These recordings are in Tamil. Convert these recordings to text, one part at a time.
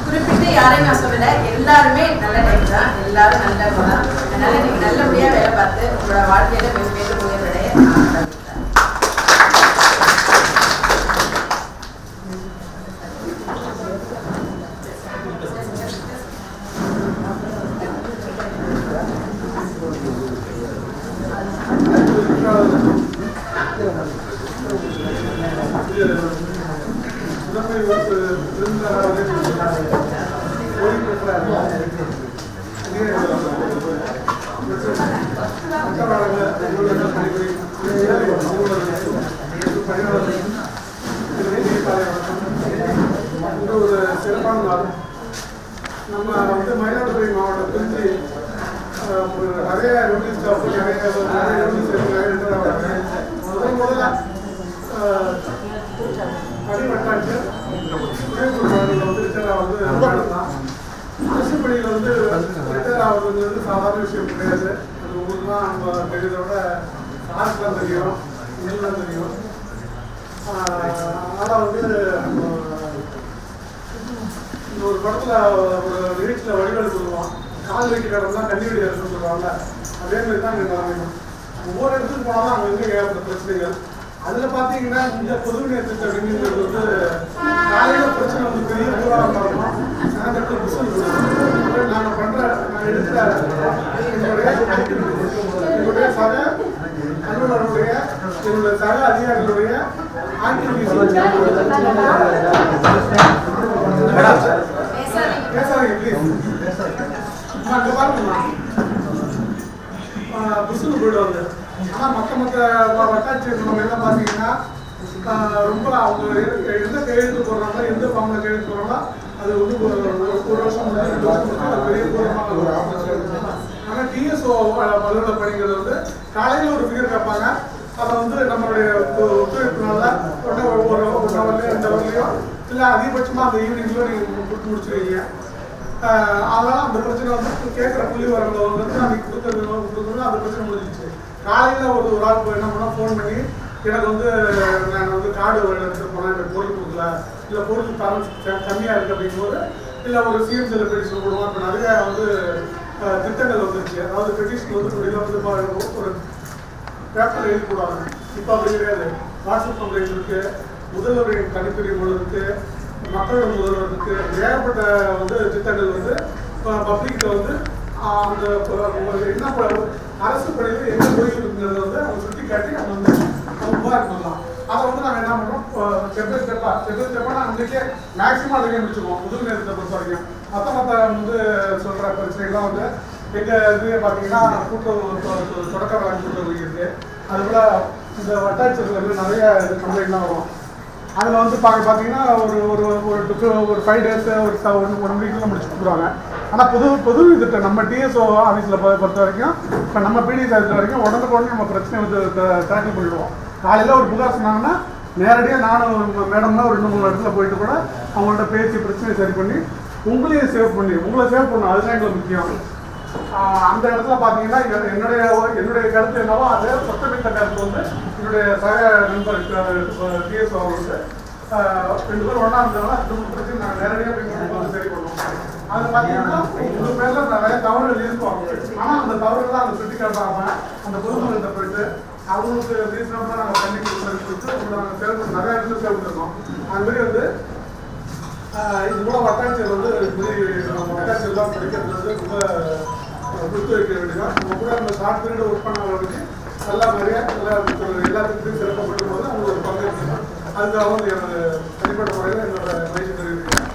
குறிப்பிட்டு யாரையும் நான் சொல்லலை, எல்லாருமே நல்ல டைம் தான், எல்லாரும் நல்ல தான். அதனால நீங்கள் நல்லபடியாக வேலை பார்த்து உங்களோட வாழ்க்கையில் மேலும் முயற்சியடைய ஒரு சிறப்பான நாள். நம்ம வந்து மயிலாடுதுறை மாவட்டத்திற்கு நிறைய நோட்டீஸ் ஸ்டாஃப் முதல்ல அடிவட்டாட்சியர் வந்து ரிட்டையர் ஆகுது தான். அரசு பணியில் வந்து ரிட்டையர் ஆகுறது வந்து சாதாரண விஷயம் கிடையாது. அது உங்களுக்கு தான் நம்ம தெரிஞ்சதோட ஆர்ட்ஸ்லாம் தெரியும், நெல்லாம் தெரியும். ஆனால் வந்து இந்த ஒரு படத்தில் ஒரு நிகழ்ச்சியில் வழிபாடு சொல்லுவான், கால் வைக்கிற இடம் தான் கண்ணி வெடி இருக்குன்னு சொல்லுவாங்க. அதே மாதிரி தான் எங்கள் நிலைமை. ஒவ்வொரு இடத்துக்கு போனாலும் அங்கே வந்து ஏகப்பட்ட பிரச்சனைகள். அதில் பார்த்தீங்கன்னா இந்த பொது நேரத்துக்கு அப்படிங்கிறது வந்து காலையில் பிரச்சனை வந்து பெரிய ஊராக வரணும். சாயந்தரத்தில் புஷன் நாங்கள் பண்ணுற நான் எடுக்கிற என்னுடைய சக அலுவலருடைய என்னுடைய சக அதிகாரிகளுடைய ஆக்டிவிட்டிஸ் பேசாதீங்க ப்ளீஸ். அங்கே பாருங்கம்மா, புஷன் போயிடுவாங்க. ஆனால் மற்ற வட்டாட்சியர் நம்ம எல்லாம் பார்த்தீங்கன்னா ரொம்ப அவங்க எந்த கையெழுத்து போடுறாங்களோ, எந்த ஃபார்மில் கையெழுத்து போடுறாங்களோ அது வந்து ஒரு வருஷம் 2 வருஷம் அது பெரிய பூர்வமான ஒரு ஆஃபீஸ். ஆனால் டிஎஸ்ஓ அலுவலக பணிங்கிறது வந்து காலையில் ஒரு ஃபிகர் கேட்பாங்க. அதை வந்து நம்மளுடைய ஒத்துழைப்புனால உடனே ஒரு 1 ஹவர்லையோ 2 ஹவர்லையோ இல்லை அதிகபட்சமாக அந்த ஈவினிங்லையோ நீங்கள் கொடுத்து முடிச்சுருவீங்க. அதனால் அந்த பிரச்சனை வந்து கேட்குற புள்ளி வரவங்க வந்து அன்றைக்கி கொடுக்குறது அந்த பிரச்சனை முடிஞ்சிச்சு. காலையில் ஒரு ஆள் என்ன பண்ணால் ஃபோன் பண்ணி எனக்கு வந்து நான் வந்து கார்டு எடுத்துகிட்டு போனேன், எனக்கு பொருள் கொடுக்கல, இல்லை பொருள் தரம் கம்மியாக இருக்குது அப்படிங்கும்போது இல்லை ஒரு சிஎம்சியில் பெட்டிஷன் போடுவோம். இப்போ நிறைய வந்து திட்டங்கள் வந்துருச்சு. அதாவது பெட்டிஷன் வந்து வெளியில் வந்து ஒரு பேப்பர் எழுதி போடுவாங்க. இப்போ அப்படி கிடையாது. வாட்ஸ்அப் கம்ப்ளைண்ட் இருக்குது, முதல்வரின் தனிப்பிரிவுகள் இருக்குது, மக்களோட முதல்வர் இருக்குது. ஏகப்பட்ட வந்து திட்டங்கள் வந்து பப்ளிக்கிட்ட வந்து அந்த என்ன அரசு பணியில் என்ன குறைகள் இருக்குங்கிறத வந்து அவங்க சுட்டி காட்டி அவங்க வந்து அவங்க புகார் பண்ணலாம். அதை வந்து நாங்கள் என்ன பண்ணுறோம், ஸ்டெப்பாக நான் அன்றைக்கே மேக்ஸிமம் அன்றைக்கே முடிச்சுக்குவோம். முதல் நேரத்தை பொறுத்த வரைக்கும் மற்ற வந்து சொல்கிற பிரச்சனைகள்லாம் வந்து எங்கள் இதுவே பார்த்தீங்கன்னா கூட்டுறவு தொடக்க வேளாண் கூட்டுறவு இருக்குது. அதுபோல் இந்த வட்டாட்சியர்கள் நிறைய கம்ப்ளைண்ட்லாம் வரும். அதில் வந்து பார்த்தீங்கன்னா ஒரு 5 days ஒரு 1 weekல முடிச்சு கொடுக்குறாங்க. ஆனால் பொது இதுட்ட நம்ம டிஎஸ்ஓ ஆஃபீஸில் பொறுத்த வரைக்கும் இப்போ நம்ம பிடிஎஸ் ஆஃபீஸில் வரைக்கும் உடனே நம்ம பிரச்சனை வந்து டேக்கிள் பண்ணிவிடுவோம். காலையில் ஒரு புகார் சொன்னாங்கன்னா நேரடியாக நானும் மேடம்னா ஒரு 2-3 இடத்துல போயிட்டு கூட அவங்கள்ட்ட பேசி பிரச்சனையை சரி பண்ணி உங்களையும் சேவ் பண்ணி உங்களை சேவ் பண்ணணும். அதுதான் எங்களுக்கு முக்கியம். அந்த இடத்துல பார்த்தீங்கன்னா என்னுடைய கருத்து என்னவோ அது சொத்தமித்த கருத்து வந்து என்னுடைய சக நண்பர் டிஎஸ்ஓ வந்து 2 பேர் ஒன்றா இருந்ததுனால 2-3 பிரச்சனை நாங்கள் நேரடியாக சரி பண்ணுவோம். அது பார்த்தீங்கன்னா உங்கள் பேரில் நிறைய தவறுகள் இருக்கும். ஆனால் அந்த தவறுகள்லாம் அந்த சுட்டி காட்டாமல் அந்த பொதுமக்கள்கிட்ட போயிட்டு அவங்களுக்கு ரீசனபிளாக நாங்கள் பண்ணி கொடுத்து உங்களை நாங்கள் சேவ் நிறைய இடத்துல சேவ் பண்ணிருக்கோம். அதுமாதிரி வந்து இது கூட வட்டாட்சியர் வந்து வட்டாட்சியர்லாம் படிக்கிறது வந்து ரொம்ப கொடுத்து வைக்க வேண்டியதான். நம்ம கூட அந்த ஷார்ட் பீரியட் ஒர்க் பண்ணவங்களுக்கு நல்லா நிறைய எல்லாத்துக்கும் சிறப்பப்படும் போது அவங்க ஒரு பங்கு இருக்கணும். அதுக்காக வந்து எனது தனிப்பட்ட முறையில் என்னோட மகிழ்ச்சி தெரிவிக்கிறேன்.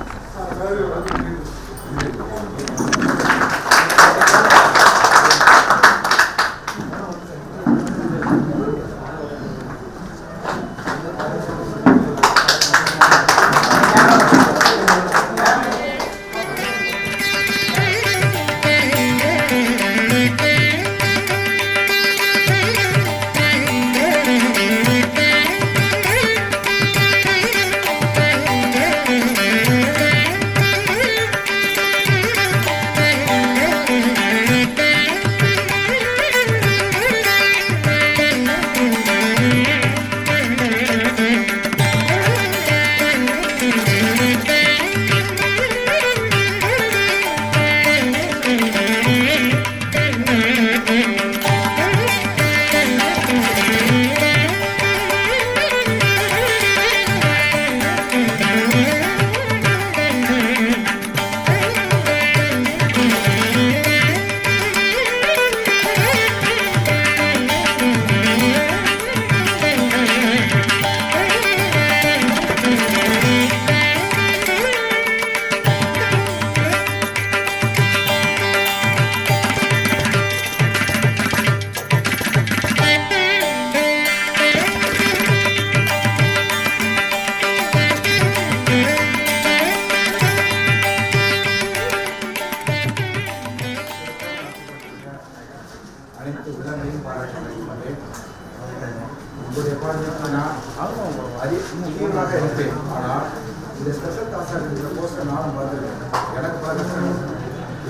போஸ்ட்டை நானும் பார்த்துருக்கேன். எனக்கு பார்த்து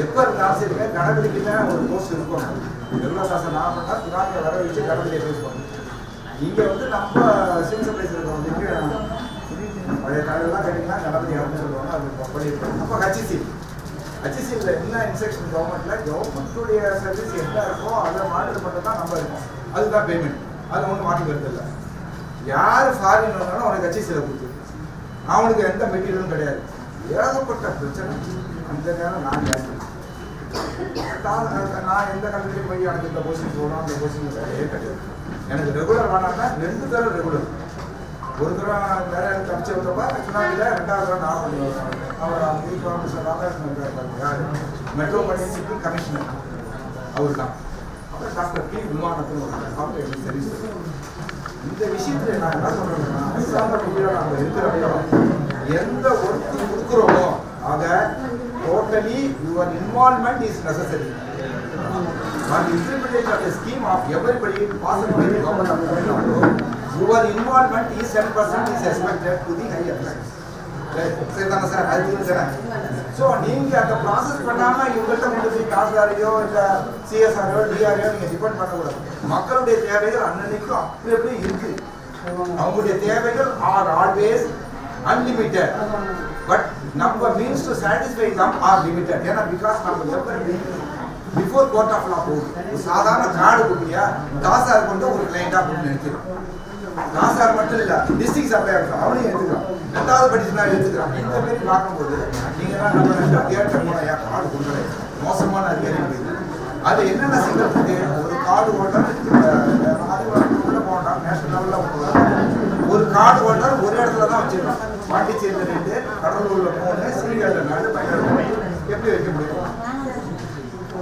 எப்போ இருந்தாலும் சரிங்க கணபதிக்கிட்ட ஒரு போஸ்ட் இருக்கும். நிர்மலாசாசன் நான் பண்ணால் துணாக்கில் வர வச்சு கணபதியை பேசுவாங்க. இங்கே வந்து நம்ம சிவில் சப்ளைஸ் இருக்கிறவங்க பழைய காலெல்லாம் கேட்டிங்கன்னா கணபதி அப்படின்னு சொல்லுவாங்க. அது அப்படி இருக்கும். அப்போ ஹச்சிசியில் என்ன இன்ஸ்ட்ரக்ஷன் கவர்மெண்ட்டுடைய சர்வீஸ் என்ன இருக்கோ அதை மாநில மட்டும் தான் நம்ம இருக்கோம். அதுதான் பேமெண்ட். அது ஒன்றும் மாற்றி வருது இல்லை. யார் ஃபாரின் வந்தாலும் அவனுக்கு ஹச்சிசியில் கொடுத்து அவனுக்கு எந்த மெட்டீரியலும் கிடையாது. ஏகப்பட்ட பிரச்சனை. அந்த நேரம் நான் ஜாஸ்தி நான் எந்த கல்வியிலையும் போய் எனக்கு இந்த கோச்சிங் போகணும் அந்த கோச்சிங் கிடையவே கிடையாது. எனக்கு ரெகுலர் வேணாம்னா 2 தடவை ரெகுலர். ஒரு தடவை வேற எனக்கு அடிச்சு விட்டப்ப சுனாமியில் 2வது தடவை நான் பண்ணுவேன். அவர் சொன்னாங்க மெட்ரோபாலிட்டிக் கமிஷனர் அவர் தான். அப்புறம் டாக்டர் பி விமானத்தில் அவங்க எனக்கு சரி சொல்லுவாங்க. இந்த விஷயத்துல நான் என்ன சொல்றேன்னா நம்ம இருக்கிறோம் எந்த ஒர்க்கு கொடுக்குறோமோ ஆக totally your involvement is necessary. On the implementation of the scheme of everybody possible by the government of Tamil Nadu, your involvement is 10% is expected to the higher effects. சரிதானே சார்? அது சார். ஸோ நீங்கள் அந்த ப்ராசஸ் பண்ணாமல் இவங்கள்ட்ட கொண்டு போய் காசுகாரையோ இல்லை சிஎஸ்ஆரையோ டிஆரையோ நீங்கள் டிபெண்ட் பண்ணக்கூடாது. மக்களுடைய தேவைகள் அன்னன்னைக்கும் அப்படி எப்படி இருக்குது. அவங்களுடைய தேவைகள் ஆர் ஆல்வேஸ் அன்லிமிட்டட். பட் நம்ம means to satisfy them R limited. ஏன்னா பிகாஸ் நம்ம எப்படி பிஃபோர் கோர்ட் ஆஃப் லா போகுது. சாதாரண கார்டு கொடுப்பியா தாசார் கொண்டு ஒரு கிளைண்டாக கொண்டு எடுத்துக்கிறோம். தாசார் மட்டும் இல்லை டிஸ்ட்ரிக்ட் சப்ளை ஆகும் அவனையும் எடுத்துக்கிறோம். 2வது படிச்சுனா எடுத்துக்கிறாங்க. இந்த மாதிரி பார்க்கும்போது நீங்கள்லாம் நம்ம கேட்ட போனால் ஏன் கார்டு கொடுக்குறேன் மோசமான அதிகாரி. அது என்னென்ன செய்யறதுக்கு ஒரு கார்டு ஹோல்டர் அது போகலாம் நேஷனல் லெவலில் போகலாம். ஒரு கார்டு ஹோல்டர் ஒரு இடத்துல தான் வச்சுருக்கோம். பாண்டிச்சேரியில் 2, கடலூரில் 3, சீர்காழியில் 4, பயங்கர எப்படி வைக்க முடியும்?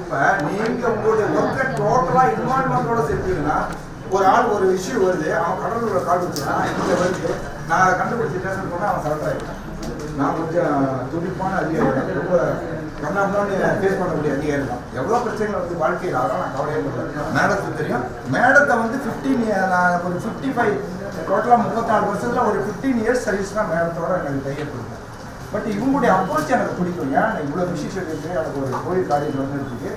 இப்போ நீங்கள் உங்களுடைய ஒர்க்கை டோட்டலாக இன்வால்மெண்ட்டோட செஞ்சீங்கன்னா ஒரு ஆள் ஒரு இஷ்யூ வருது, அவன் கடலூரில் கார்டு வச்சுருக்கான், இங்கே வருது, நான் அதை கண்டுபிடிச்சி பேசணும் போனால் அவன் சரண்டர் ஆகிடுவான். நான் கொஞ்சம் துடிப்பான அதிகாரி, ரொம்ப கண்ணாமூன்னு ஃபேஸ் பண்ணக்கூடிய அதிகாரி தான். எவ்வளோ பிரச்சனைகள் வந்து வாழ்க்கையில் அதெல்லாம் நான் கவலையே பண்ணுறேன். மேடத்துக்கு தெரியும். மேடத்தை வந்து 15 நான் ஒரு 55 டோட்டலாக 34% ஒரு 15 இயர்ஸ் சர்வீஸ் தான் மேடத்தோட எனக்கு கையெழுத்து. பட் இவங்களுடைய அப்ரோச் எனக்கு பிடிக்கும். ஏன் இவ்வளோ விஷயம் இருக்குது. எனக்கு ஒரு கோயில் காலேஜ் வந்துருக்கு.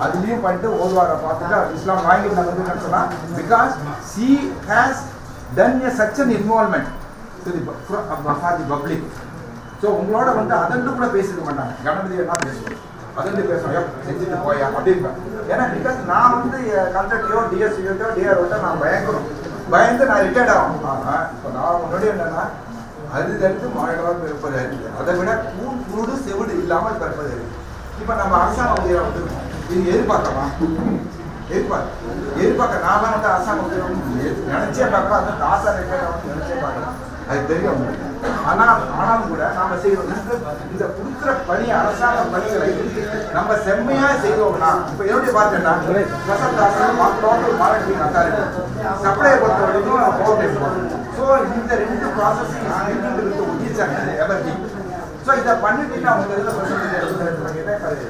அதுலேயும் பண்ணிட்டு ஓதுவாரை பார்த்துட்டு இஸ்லாம் வாங்கி நான் வந்து சொன்னால் because see has done a such an involvement to the for the public. So உங்களோட வந்து அதண்டு கூட பேசிக்க மாட்டாங்க. கணபதி எல்லாம் பேசுவோம், அதண்டு பேசுவோம், செஞ்சுட்டு போயா அப்படின்பேன். ஏன்னா பிகாஸ் நான் வந்து கண்டக்டையோ டிஎஸ்சியோ டிஆர்ஓட்டோ நான் பயந்து நான் ரிட்டையர்ட் ஆகும். ஆனால் இப்போ நான் முன்னாடி என்னென்னா அரிதற்கு மாநிலம் இருப்பது அறிவு. அதை விட கூடு செவிடு இல்லாமல் பிறப்பது அறிவு. இப்போ நம்ம அரசாங்க உதவியாக வந்துருக்கோம். இது எதிர்பார்க்கலாம். எதிர்பார்க்க நான் தான் வந்து அரசாங்க உதவி நினைச்சே பார்க்கலாம். அந்த ஆசா ரிட்டையர்ட் நினைச்சே பார்க்கலாம். அது தெரியும். ஆனாலும் கூட நாம செய்யறோம் இந்த கொடுக்குற பணி அரசாங்க பணிகளை நம்ம செம்மையா செய்வோம்னா இப்ப என்னுடைய பார்த்தேன்னா டோட்டல் மார்க்கெட்டிங் அத்தாரிட்டி சப்ளை பொறுத்த வரைக்கும் பவர் டைப் போகணும். ஸோ இந்த 2 ப்ராசஸிங் ஒட்டிச்சாங்க எவர்டி. ஸோ இதை பண்ணிட்டீங்கன்னா அவங்க இதில் பர்சன்டேஜ்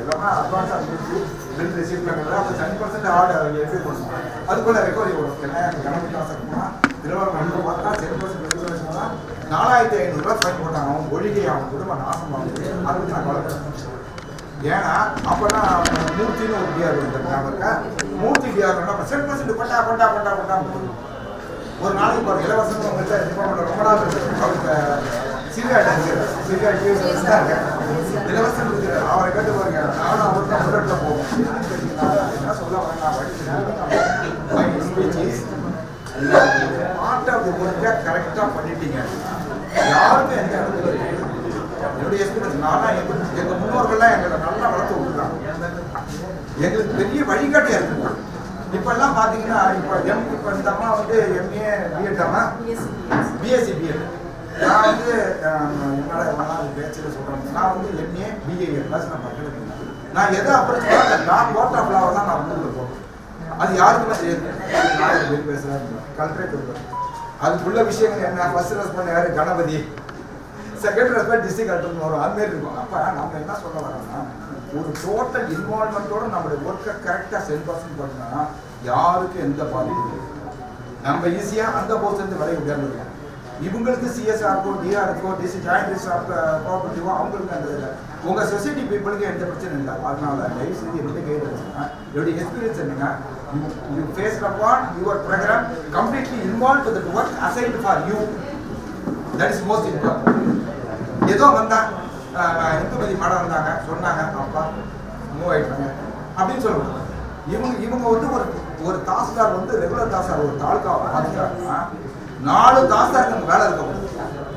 எல்லாமே அட்வான்ஸாக முடிச்சு பில் ரிசீவ் பண்ணுறது அப்போ 10% ஆர்டர் எப்படி பண்ணணும். அதுக்குள்ள ரெக்கவரி வரும். என்ன கணக்கு காசு போனால் திருவாரூர் பார்த்தா 10% ரெகுலேஷன் தான் 4500 ரூபா ஃபைன் போட்டாங்க. அவன் ஒழிகை அவன் குடும்பம் நாசமாகுது. அதுக்கு நான் கவலைப்படுறேன். ஏன்னா அப்போல்லாம் மூர்த்தின்னு ஒரு டிஆர் வந்துருக்காங்க. மூர்த்தி டிஆர் 10% கொண்டா ஒரு நாளைக்கு போகிற இலவசம் உங்கள்கிட்ட டிபார்ட்மெண்ட் ரொம்ப நாள் அவருக்கு சீர்காழி இலவசம் இருக்குது. அவரை கேட்டு பாருங்க. நானும் அவருக்கு தான் புல்லட்டில் போவோம். என்ன சொல்ல பார்ட் ஆஃப் தி ஒர்க்கை கரெக்டாக பண்ணிட்டீங்க. யாருமே எந்த இடத்துல என்னுடைய எக்ஸ்பீரியன்ஸ் நான்லாம் எங்கள் முன்னோர்கள்லாம் எங்களை நல்லா வளர்த்து விட்டுருக்காங்க. எங்களுக்கு பெரிய வழிகாட்டியாக இருக்குங்க. இப்பெல்லாம் பார்த்தீங்கன்னா இப்போ இந்த அம்மா வந்து எம்ஏ பிஎட் அம்மா பிஎஸ்சி பிஎட். நான் வந்து என்னோட பேச்சில் சொல்கிறேன். நான் வந்து எம்ஏ பிஏ ப்ளஸ் நான் படிக்கிறேன். நான் எதை அப்புறம் நான் கோர்ட் ஆஃப் லாவை தான் நான் வந்து போகிறேன். அது யாருக்குமே தெரியாது. நான் பேர் பேசுகிறேன் கலெக்டரேட் இருக்கிறேன். அதுக்குள்ள விஷயங்கள் என்ன ஃபர்ஸ்ட் ரெஸ்பாண்ட் யார் கணபதி, செகண்ட் ரெஸ்பாண்ட் டிஸ்ட்ரிக்ட் கலெக்டர்னு வரும். அதுமாரி இருக்கும். அப்போ நம்ம என்ன சொல்ல வரோம்னா ஒரு டோட்டல் இன்வால்மெண்ட்டோட நம்மளுடைய ஒர்க்கை கரெக்டாக 10% பண்ணால் யாருக்கும் எந்த பாதிப்பும் இல்லை. நம்ம ஈஸியாக அந்த போஸ்ட்லேருந்து விலையை உயர்ந்துருக்கோம். இவங்களுக்கு சிஎஸ்ஆருக்கோ டிஆருக்கோ ஜாயிண்ட் ரிஜிஸ்டர் ப்ராப்பர்ட்டிவோ அவங்களுக்கு அந்த இல்லை. உங்கள் சொசைட்டி பீப்புளுக்கு எந்த பிரச்சனை இல்லை. அதனால தயவு செய்து என்னுடைய கையில் வச்சுன்னா என்னுடைய எக்ஸ்பீரியன்ஸ் என்னன்னா you face upon your program completely involve to that work assigned for you. That is most important. ஏதோ வந்தா இந்துமதி மேடம் வந்தாங்க சொன்னாங்க அப்பா மூவ் ஆயிட்டாங்க அப்படின்னு சொல்லுவாங்க. இவங்க வந்து ஒரு தாசில்தார் வந்து ரெகுலர் தாசில்தார் ஒரு தாலுக்காவை பார்த்துட்டாங்கன்னா 4 தாசில்தாருக்கு வேலை இருக்கும்.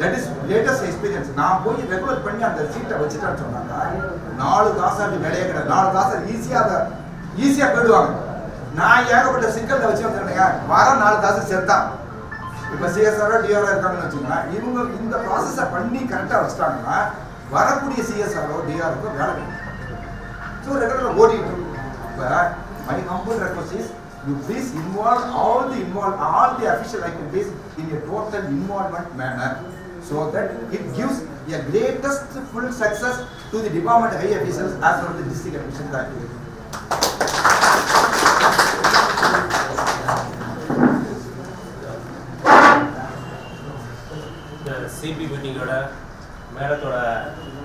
That is latest experience. நான் போய் ரெகுலர் பண்ணி அந்த சீட்டை வச்சுட்டேன்னு சொன்னாங்க 4 தாசில்தாருக்கு வேலையே கிடையாது. 4 தாசில்தார் ஈஸியாக போயிடுவாங்க. நான் ஏகப்பட்ட சிக்கலை வச்சு வந்துருந்தேங்க. வர 4 தாசில்தார் சேர்த்தான். இப்போ சிஎஸ்ஆரோ டிஆரோ இருக்காங்கன்னு வச்சுக்கோங்க. இவங்க இந்த ப்ராசஸை பண்ணி கரெக்டாக வச்சுட்டாங்கன்னா வரக்கூடிய சிஎஸ்ஆரோ டிஆருக்கோ வேலை கிடைக்கும். ஸோ ரெகுலராக ஓடிட்டு இருக்கும். இப்போ my humble request is you please involve all the official activities in a total involvement manner so that it gives a greatest full success to the department high officials as well as the district administration activity. The CP meeting oda மேடத்தோட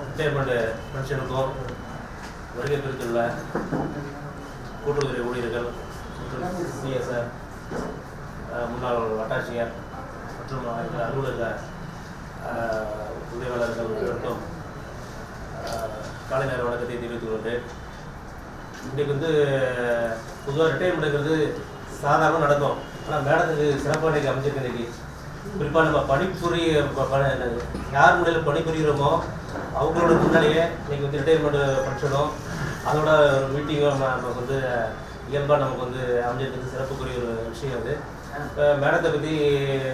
ரிட்டையர்மெண்ட் ஃபங்க்ஷனுக்கும் வருகை பெற்றுள்ள கூட்டுறவுத்துறை ஊழியர்கள் மற்றும் சிஎஸ்ஆர் முன்னாள் வட்டாட்சியர் மற்றும் அலுவலக உதவியாளர்கள் அனைவருக்கும் காலை நேர வணக்கத்தை தெரிவித்துக் கொண்டேன். இன்றைக்கு வந்து பொதுவாக ரிட்டையர்மெண்ட்டுங்கிறது சாதாரணமாக நடக்கும். ஆனால் மேடத்துக்கு சிறப்பாக இன்றைக்கி அமைஞ்சிருக்கு. இன்றைக்கி குறிப்பாக நம்ம யார் முன்னிலையில் பணிபுரிகிறோமோ அவங்களோட முன்னாலேயே இன்றைக்கி வந்து ரிட்டையர்மெண்ட் ஃபங்க்ஷனும் அதோட ஒரு மீட்டிங்கும் நமக்கு வந்து இயல்பாக நமக்கு வந்து அமைஞ்சிருக்கிறது சிறப்புக்குரிய ஒரு விஷயம். அது இப்போ மேடத்தை பற்றி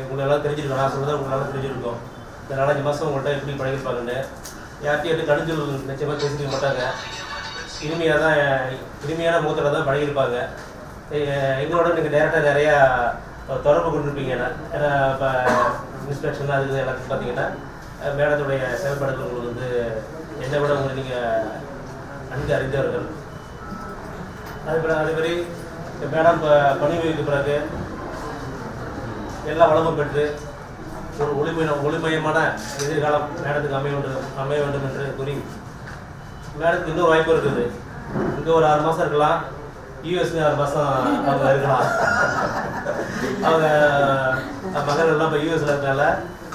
உங்களெல்லாம் தெரிஞ்சிருக்கோம். நான் சொல்கிறத உங்களால் தெரிஞ்சிருக்கோம். இந்த 4-5 மாதம் உங்கள்கிட்ட எப்படி பழகிருப்பாங்கன்னு யார்கிட்டையும் கடிஞ்சல் நிச்சயமாக பேசிக்க மாட்டாங்க. இனிமையான முகத்தில் தான் பழகிருப்பாங்க. எங்களோட நீங்கள் டேரெக்டாக நிறையா தொடர்பு கொண்டிருப்பீங்க. ஏன்னா இப்போ இன்ஸ்பெக்ஷன் அது எல்லாத்தையும் பார்த்தீங்கன்னா மேடத்துடைய செயல்பாடுகள் உங்களுக்கு வந்து என்னை விட உங்களை நீங்கள் நன்கு அறிந்தவர்கள். அதேமாதிரி மேடம் இப்போ பணி ஓய்வுக்கு பிறகு எல்லா வளமும் பெற்று ஒரு ஒளிமயமான எதிர்காலம் மேடத்துக்கு அமைய வேண்டும் என்று கூறி மேடத்துக்கு இன்னொரு வாய்ப்பு இருக்குது. இங்கே ஒரு 6 மாதம் இருக்கலாம், யூஎஸ்ல 6 மாதம் அவங்க இருக்கலாம். அவங்க மகன் எல்லாம் இப்போ யூஎஸ்ல இருக்கனால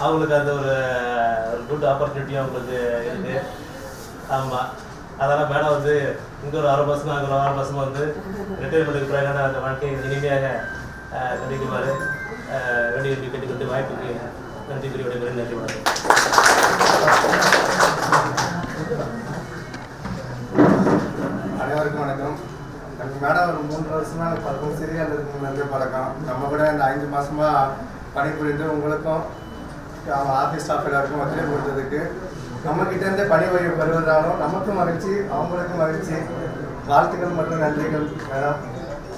அவங்களுக்கு அந்த ஒரு குட் ஆப்பர்ச்சுனிட்டியும் அவங்களுக்கு இருக்குது. ஆமாம், அதனால் மேடம் வந்து இங்கே ஒரு 6 மாதமாக அங்கே ஒரு 6 மாதமாக வந்து ரிட்டையர்மெண்ட்டுக்கு பிறகான அந்த வாழ்க்கையை இனிமையாக கண்டிக்குமாறு வேண்டிய கேட்டுக்கொண்டு வாய்ப்புக்கு நன்றி கூறி விடைபெறும். நன்றி வணக்கம். அனைவருக்கும் வணக்கம். எனக்கு மேடம் ஒரு 3 வருஷமா பழக்கம், சிறியால் இருக்கும் நல்ல பழக்கம். நம்ம கூட இந்த 5 மாதமா பணிபுரிந்து உங்களுக்கும் அவங்க ஆஃபீஸ் ஸ்டாஃப் எல்லாருக்கும் ஒத்துழைப்பு கொடுத்ததுக்கு நம்மக்கிட்டேருந்து பணி ஓய்வு பெறுவதாலும் நமக்கும் மகிழ்ச்சி, அவங்களுக்கும் மகிழ்ச்சி. வாழ்த்துக்கள் மற்றும் நன்றிகள் மேடம்.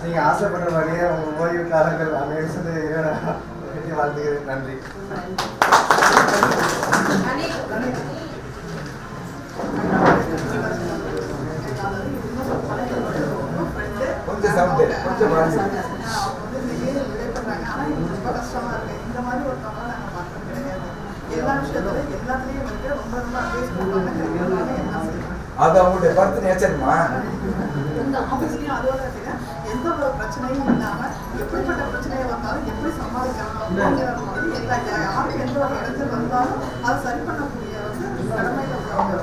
நீங்கள் ஆசைப்படுற வழியே உங்கள் ஓய்வு காலங்கள் அமைய சொல்லி வாழ்த்துக்கிறேன். நன்றி. கொஞ்சம் சவுண்டு கொஞ்சம் ரொம்ப கஷ்டமா இருக்கு. இந்த மாதிரி ஒருத்தவங்க நாங்கள் பார்த்தது கிடையாது. எல்லா விஷயத்துலையும் எல்லாத்துலேயும் வந்து ரொம்ப ரொம்ப அட்வைஸ் பண்ணுவாங்க. எல்லாம் செய்வாங்க. அது அவங்களுடைய பர்த் நேச்சர்மா. இந்த ஆஃபீஸ்லையும் அதோட எந்த ஒரு பிரச்சனையும் இல்லாமல் எப்படிப்பட்ட பிரச்சனையை வந்தாலும் எப்படி சமாளிக்கணும் அப்படிங்கிறது எல்லா யாருக்கு எந்த ஒரு இடத்துல வந்தாலும் அதை சரி பண்ணக்கூடிய வந்து கடமையில் உள்ளவங்க.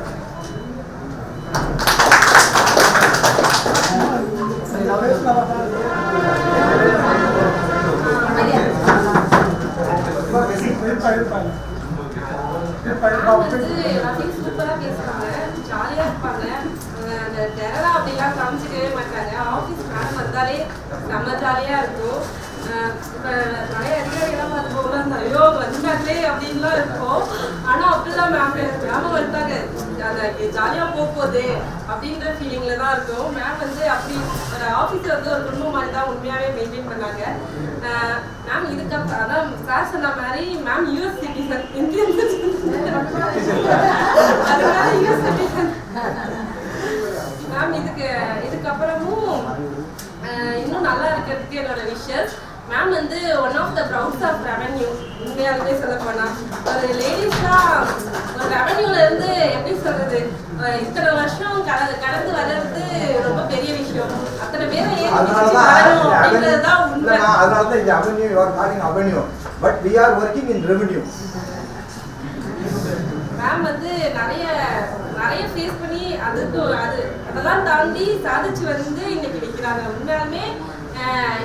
சூப்பரா பேசுறாங்க, ஜாலியா இருப்பாங்க. அந்த டெரரா அப்படிலாம் காமிச்சிக்கவே மாட்டாங்க. ஆஃபீஸ் மேடம் வந்தாலே நம்ம ஜாலியா இருக்கும். இப்போ நிறைய அதிகாரிகள்லாம் பார்த்து போகலாம், ஐயோ வந்தாங்களே அப்படின்லாம் இருக்கும். ஆனால் அப்படிலாம் மேம் வந்துட்டாங்க, அந்த ஜாலியாக போகுது அப்படின்ற ஃபீலிங்கில் தான் இருக்கும். மேம் வந்து அப்படி ஒரு ஆஃபீஸை வந்து ஒரு குடும்பம் மாதிரி தான் உண்மையாகவே மெயின்டைன் பண்ணாங்க. மேம் இதுக்கப்புறம் அதான் சார் சொன்ன மாதிரி மேம் யூஎஸ் சிட்டிசன், இந்தியன் அதனால யூஎஸ் சிட்டிசன் மேம். இதுக்கப்புறமும் இன்னும் நல்லா இருக்கிறதுக்கு என்னோட விஷஸ். மேம் வந்து one of the prouds of revenue. உண்மையாலுமே சொல்ல போனா ஒரு லேடிஸ்லாம் ஒரு ரெவன்யூல இருந்து எப்படி சொல்றது இத்தனை வருஷம் கடந்து வர்றது ரொம்ப பெரிய விஷயம். அத்தனை பேரை வரணும் அப்படின்றதுதான் உண்மை. அதனாலதான் இந்த avenue you are calling avenue but we are working in revenue. Ma'am வந்து நிறைய ஃபேஸ் பண்ணி அதெல்லாம் தாண்டி சாதிச்சு வந்து இன்னைக்கு நிற்கிறாங்க. உண்மையாலுமே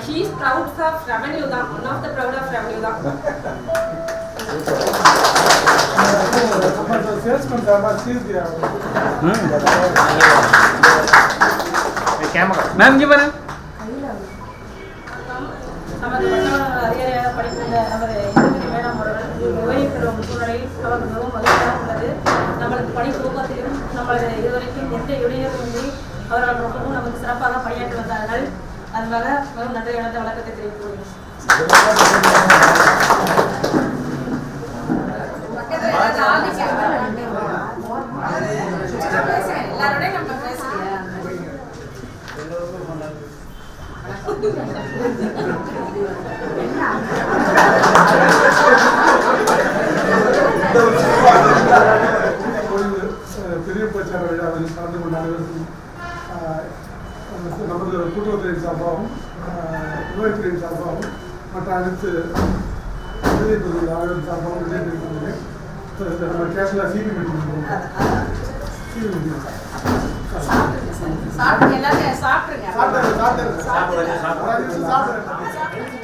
she is proud of revenue தான், one of the proud of revenue தான். சேல்ஸ்மேன் சார்பா சீர்தியா கேமரா மேம் இங்க பாருங்க. நமது அதிகாரியாக படிக்கின்ற அவர் மேடம் அவர்கள் ஓய்வு பெறும் சூழ்நிலையில் அவர் மிகவும் மகிழ்ச்சியாக உள்ளது. நம்மளுக்கு பணி துவக்கத்திலும் நம்மளது இதுவரைக்கும் எந்த இடையூறுமின்றி அவர்கள் ரொம்பவும் நமக்கு சிறப்பாக பணியாற்றி வந்தார்கள். அதனால மிகவும் நன்றி இழந்த வழக்கத்தை தெரிவித்துக் கொள்கிறேன். எல்லாரோடய நம்ம பேசலையா பெரிய பிரச்சார விழாவில் கலந்து கொண்ட அனைவருக்கும் நமது கூட்டுறவுத்துறையின் சார்பாகவும் நோய்த்துறையின் சார்பாகவும் மற்ற அனைத்து விஜயத்துறை சார்பாகவும் விஜயத்துறை நம்ம கேஷில் சிபி மீட்டிங் சாப்பிடுங்க எல்லாரும் சாப்பிடுங்க சாப்பிட்டு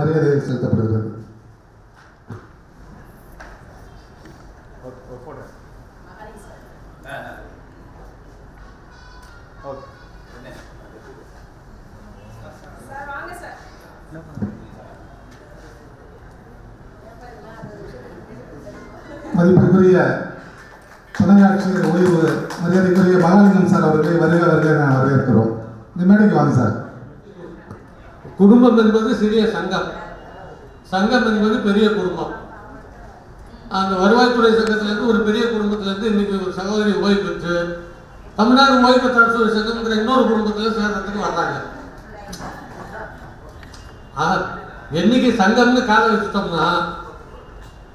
மரியாதைகள் செலுத்தப்படுகிறது. மதிப்பிற்குரிய துணை ஆட்சியர் ஓய்வு மரியாதைக்குரிய மகாலிங்கம் சார் அவர்களை வருக வருக நான் வரவேற்கிறோம். இந்த மேடைக்கு வாங்க சார். குடும்பம் என்பது சிறிய சங்கம், சங்கம் என்பது பெரிய குடும்பம். அந்த வருவாய்த்துறை சங்கத்திலேருந்து ஒரு பெரிய குடும்பத்திலேருந்து இன்னைக்கு ஒரு சகோதரி ஓய்வு பெற்று தமிழ்நாடு ஓய்வு பெற்ற அரசு சங்கம்ங்கிற இன்னொரு குடும்பத்தில் சேர்றதுக்கு வர்றாங்க. என்னைக்கு சங்கம்னு காலை வச்சுட்டோம்னா